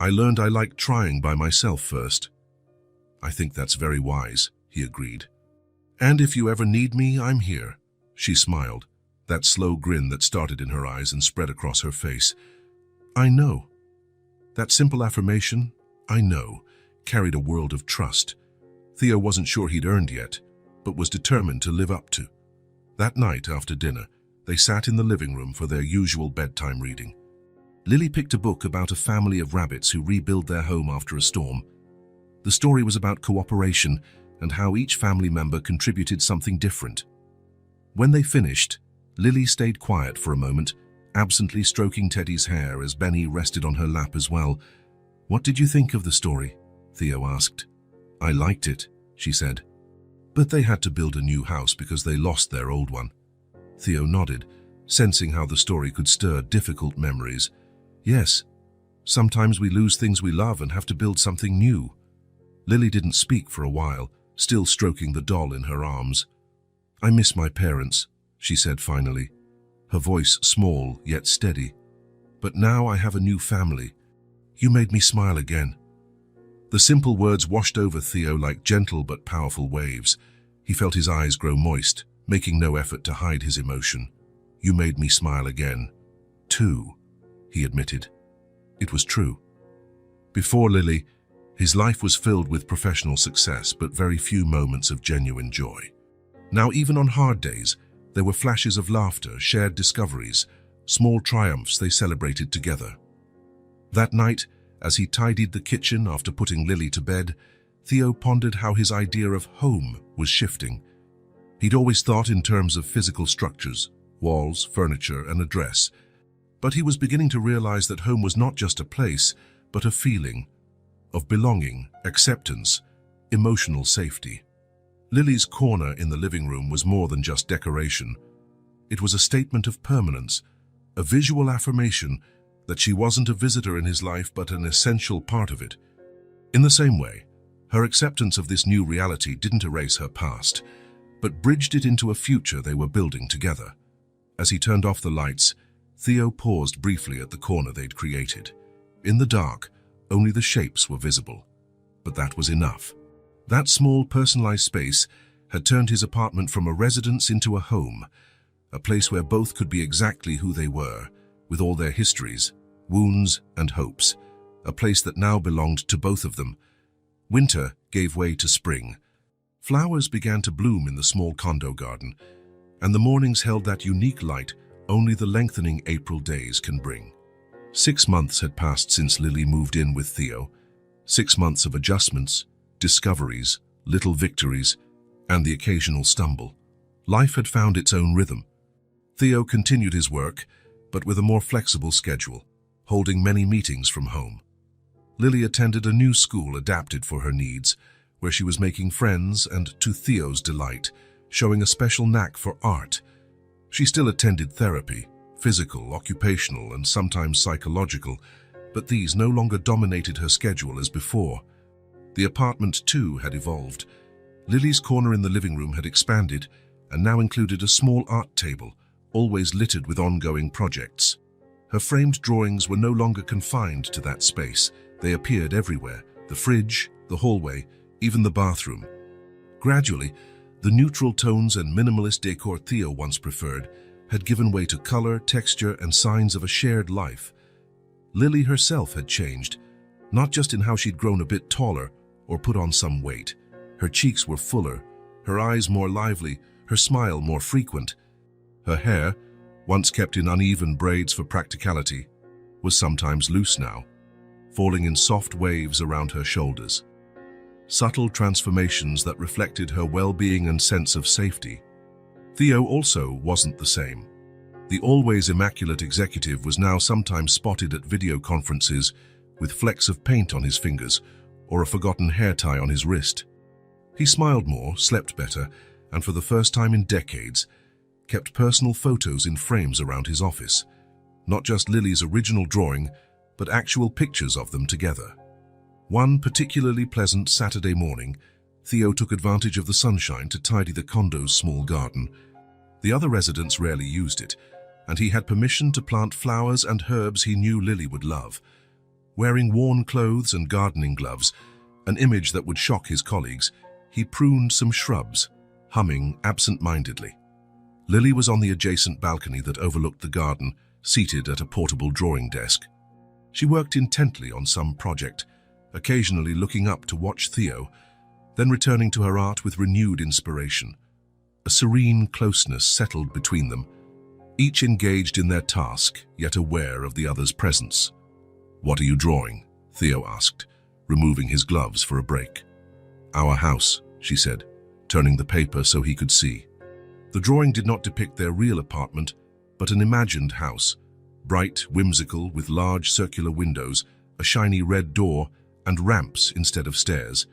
"I learned I like trying by myself first." "I think that's very wise," he agreed. "And if you ever need me, I'm here." She smiled, that slow grin that started in her eyes and spread across her face. "I know." That simple affirmation, "I know," carried a world of trust. Theo wasn't sure he'd earned yet, but was determined to live up to. That night after dinner, they sat in the living room for their usual bedtime reading. Lily picked a book about a family of rabbits who rebuild their home after a storm. The story was about cooperation and how each family member contributed something different. When they finished, Lily stayed quiet for a moment, absently stroking Teddy's hair as Benny rested on her lap as well. "What did you think of the story?" Theo asked. "I liked it," she said. "But they had to build a new house because they lost their old one." Theo nodded, sensing how the story could stir difficult memories. "Yes, sometimes we lose things we love and have to build something new." Lily didn't speak for a while, still stroking the doll in her arms. "I miss my parents," she said finally, her voice small yet steady. "But now I have a new family. You made me smile again." The simple words washed over Theo like gentle but powerful waves. He felt his eyes grow moist, making no effort to hide his emotion. "You made me smile again, too," he admitted. It was true. Before Lily, his life was filled with professional success, but very few moments of genuine joy. Now, even on hard days, there were flashes of laughter, shared discoveries, small triumphs they celebrated together. That night, as he tidied the kitchen after putting Lily to bed, Theo pondered how his idea of home was shifting. He'd always thought in terms of physical structures, walls, furniture, and a dress. But he was beginning to realize that home was not just a place, but a feeling of belonging, acceptance, emotional safety. Lily's corner in the living room was more than just decoration. It was a statement of permanence, a visual affirmation that she wasn't a visitor in his life but an essential part of it. In the same way, her acceptance of this new reality didn't erase her past, but bridged it into a future they were building together. As he turned off the lights, Theo paused briefly at the corner they'd created. In the dark, only the shapes were visible, but that was enough. That small, personalized space had turned his apartment from a residence into a home, a place where both could be exactly who they were, with all their histories, wounds, and hopes, a place that now belonged to both of them. Winter gave way to spring. Flowers began to bloom in the small condo garden, and the mornings held that unique light only the lengthening April days can bring. 6 months had passed since Lily moved in with Theo. 6 months of adjustments, discoveries, little victories, and the occasional stumble. Life had found its own rhythm. Theo continued his work, but with a more flexible schedule, holding many meetings from home. Lily attended a new school adapted for her needs, where she was making friends and, to Theo's delight, showing a special knack for art. She still attended therapy, physical, occupational, and sometimes psychological, but these no longer dominated her schedule as before. The apartment, too, had evolved. Lily's corner in the living room had expanded and now included a small art table, always littered with ongoing projects. Her framed drawings were no longer confined to that space. They appeared everywhere: the fridge, the hallway, even the bathroom. Gradually, the neutral tones and minimalist decor Theo once preferred had given way to color, texture, and signs of a shared life. Lily herself had changed, not just in how she'd grown a bit taller or put on some weight. Her cheeks were fuller, her eyes more lively, her smile more frequent. Her hair, once kept in uneven braids for practicality, was sometimes loose now, falling in soft waves around her shoulders. Subtle transformations that reflected her well-being and sense of safety. Theo also wasn't the same. The always immaculate executive was now sometimes spotted at video conferences with flecks of paint on his fingers or a forgotten hair tie on his wrist. He smiled more, slept better, and for the first time in decades, kept personal photos in frames around his office. Not just Lily's original drawing, but actual pictures of them together. One particularly pleasant Saturday morning, Theo took advantage of the sunshine to tidy the condo's small garden. The other residents rarely used it, and he had permission to plant flowers and herbs he knew Lily would love. Wearing worn clothes and gardening gloves, an image that would shock his colleagues, he pruned some shrubs, humming absent-mindedly. Lily was on the adjacent balcony that overlooked the garden, seated at a portable drawing desk. She worked intently on some project, occasionally looking up to watch Theo, then returning to her art with renewed inspiration. A serene closeness settled between them, each engaged in their task, yet aware of the other's presence. "What are you drawing?" Theo asked, removing his gloves for a break. "Our house," she said, turning the paper so he could see. The drawing did not depict their real apartment, but an imagined house, bright, whimsical, with large circular windows, a shiny red door, and ramps instead of stairs.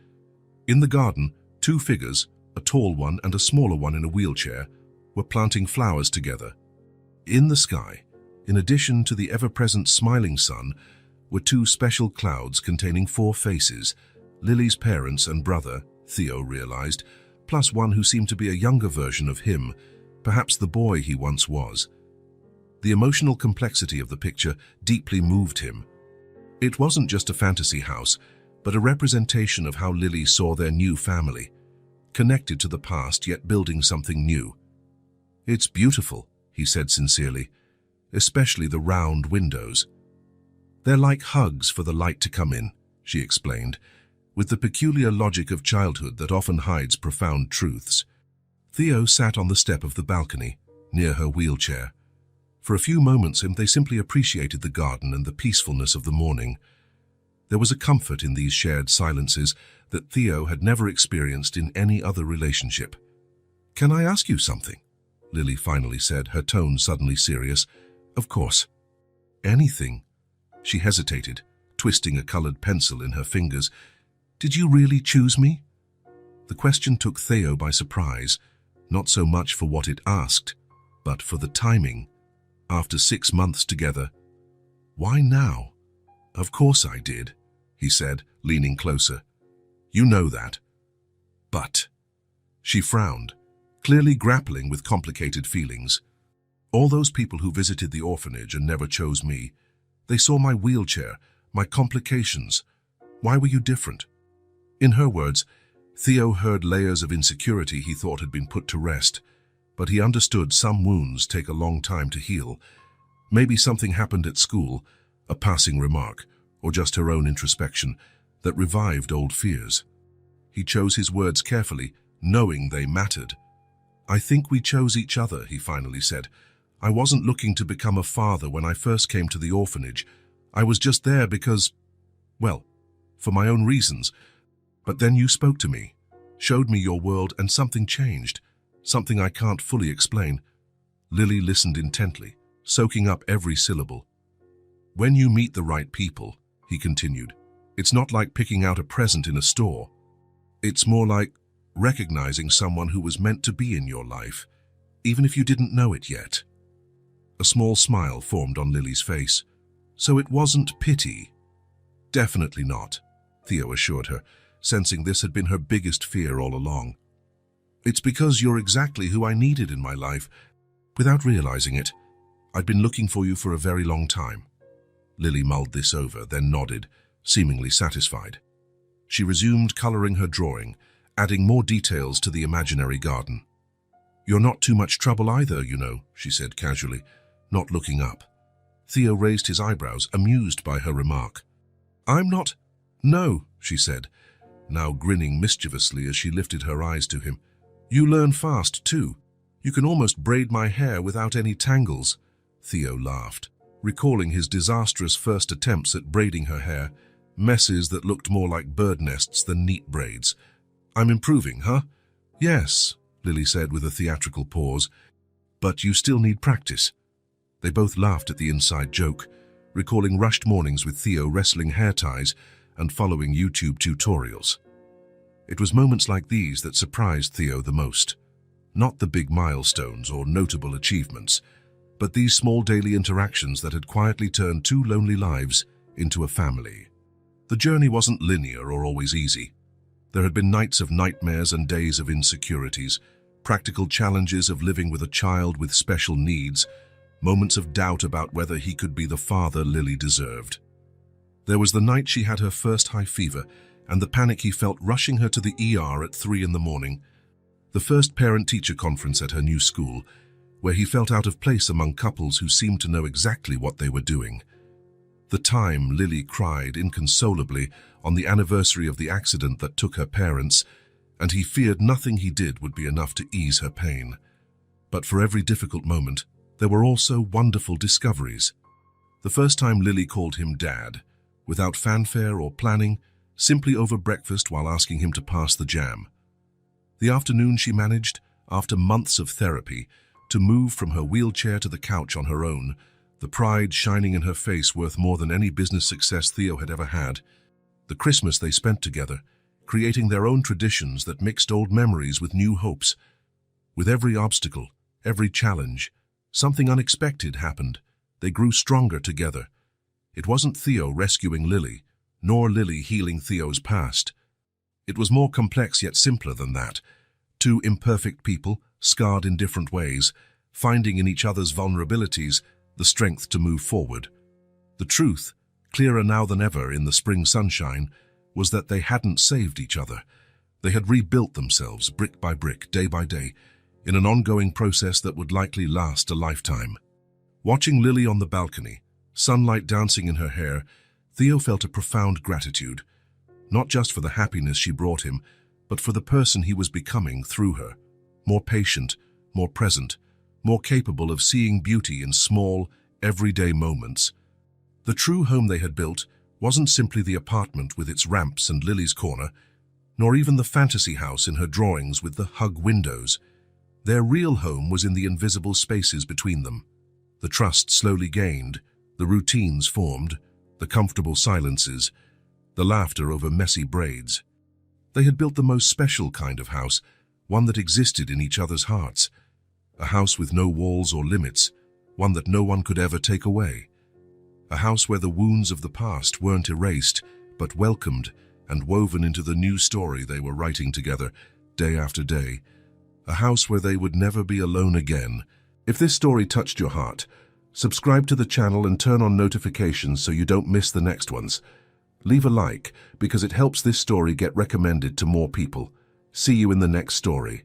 In the garden, two figures, a tall one and a smaller one in a wheelchair, were planting flowers together. In the sky, in addition to the ever-present smiling sun, were two special clouds containing 4 faces: Lily's parents and brother, Theo realized, plus one who seemed to be a younger version of him, perhaps the boy he once was. The emotional complexity of the picture deeply moved him. It wasn't just a fantasy house, but a representation of how Lily saw their new family, connected to the past yet building something new. "It's beautiful," he said sincerely, "especially the round windows." "They're like hugs for the light to come in," she explained, with the peculiar logic of childhood that often hides profound truths. Theo sat on the step of the balcony, near her wheelchair. For a few moments they simply appreciated the garden and the peacefulness of the morning. There was a comfort in these shared silences that Theo had never experienced in any other relationship. "Can I ask you something?" Lily finally said, her tone suddenly serious. "Of course." "Anything." She hesitated, twisting a colored pencil in her fingers. "Did you really choose me?" The question took Theo by surprise, not so much for what it asked, but for the timing. After 6 months together. "Why now?" "Of course I did," he said, leaning closer. "You know that." "But..." She frowned, clearly grappling with complicated feelings. "All those people who visited the orphanage and never chose me, they saw my wheelchair, my complications. Why were you different?" In her words, Theo heard layers of insecurity he thought had been put to rest, but he understood some wounds take a long time to heal. Maybe something happened at school, a passing remark, or just her own introspection, that revived old fears. He chose his words carefully, knowing they mattered. "I think we chose each other," he finally said. "I wasn't looking to become a father when I first came to the orphanage. I was just there because, well, for my own reasons. But then you spoke to me, showed me your world, and something changed. Something I can't fully explain." Lily listened intently, soaking up every syllable. "When you meet the right people," he continued, "it's not like picking out a present in a store. It's more like recognizing someone who was meant to be in your life, even if you didn't know it yet. A small smile formed on Lily's face. So it wasn't pity? Definitely not, Theo assured her, sensing this had been her biggest fear all along. It's because you're exactly who I needed in my life. Without realizing it, I'd been looking for you for a very long time. Lily mulled this over, then nodded, seemingly satisfied. She resumed coloring her drawing, adding more details to the imaginary garden. You're not too much trouble either, you know, she said casually, not looking up. Theo raised his eyebrows, amused by her remark. I'm not... No, she said, now grinning mischievously as she lifted her eyes to him. You learn fast, too. You can almost braid my hair without any tangles. Theo laughed, recalling his disastrous first attempts at braiding her hair, messes that looked more like bird nests than neat braids. I'm improving, huh? Yes, Lily said with a theatrical pause. But you still need practice. They both laughed at the inside joke, recalling rushed mornings with Theo wrestling hair ties and following YouTube tutorials. It was moments like these that surprised Theo the most. Not the big milestones or notable achievements, but these small daily interactions that had quietly turned two lonely lives into a family. The journey wasn't linear or always easy. There had been nights of nightmares and days of insecurities, practical challenges of living with a child with special needs, moments of doubt about whether he could be the father Lily deserved. There was the night she had her first high fever and the panic he felt rushing her to the ER at 3 in the morning, the first parent-teacher conference at her new school, where he felt out of place among couples who seemed to know exactly what they were doing. The time Lily cried inconsolably on the anniversary of the accident that took her parents, and he feared nothing he did would be enough to ease her pain. But for every difficult moment, there were also wonderful discoveries. The first time Lily called him Dad, without fanfare or planning, simply over breakfast while asking him to pass the jam. The afternoon she managed, after months of therapy, to move from her wheelchair to the couch on her own, the pride shining in her face worth more than any business success Theo had ever had. The Christmas they spent together, creating their own traditions that mixed old memories with new hopes. With every obstacle, every challenge, something unexpected happened. They grew stronger together. It wasn't Theo rescuing Lily, nor Lily healing Theo's past. It was more complex yet simpler than that. Two imperfect people, scarred in different ways, finding in each other's vulnerabilities the strength to move forward. The truth, clearer now than ever in the spring sunshine, was that they hadn't saved each other. They had rebuilt themselves brick by brick, day by day, in an ongoing process that would likely last a lifetime. Watching Lily on the balcony, sunlight dancing in her hair, Theo felt a profound gratitude, not just for the happiness she brought him, but for the person he was becoming through her, more patient, more present, more capable of seeing beauty in small, everyday moments. The true home they had built wasn't simply the apartment with its ramps and Lily's corner, nor even the fantasy house in her drawings with the hug windows. Their real home was in the invisible spaces between them. The trust slowly gained, the routines formed, the comfortable silences, the laughter over messy braids. They had built the most special kind of house, one that existed in each other's hearts. A house with no walls or limits, one that no one could ever take away. A house where the wounds of the past weren't erased, but welcomed and woven into the new story they were writing together, day after day. A house where they would never be alone again. If this story touched your heart, subscribe to the channel and turn on notifications so you don't miss the next ones. Leave a like because it helps this story get recommended to more people. See you in the next story.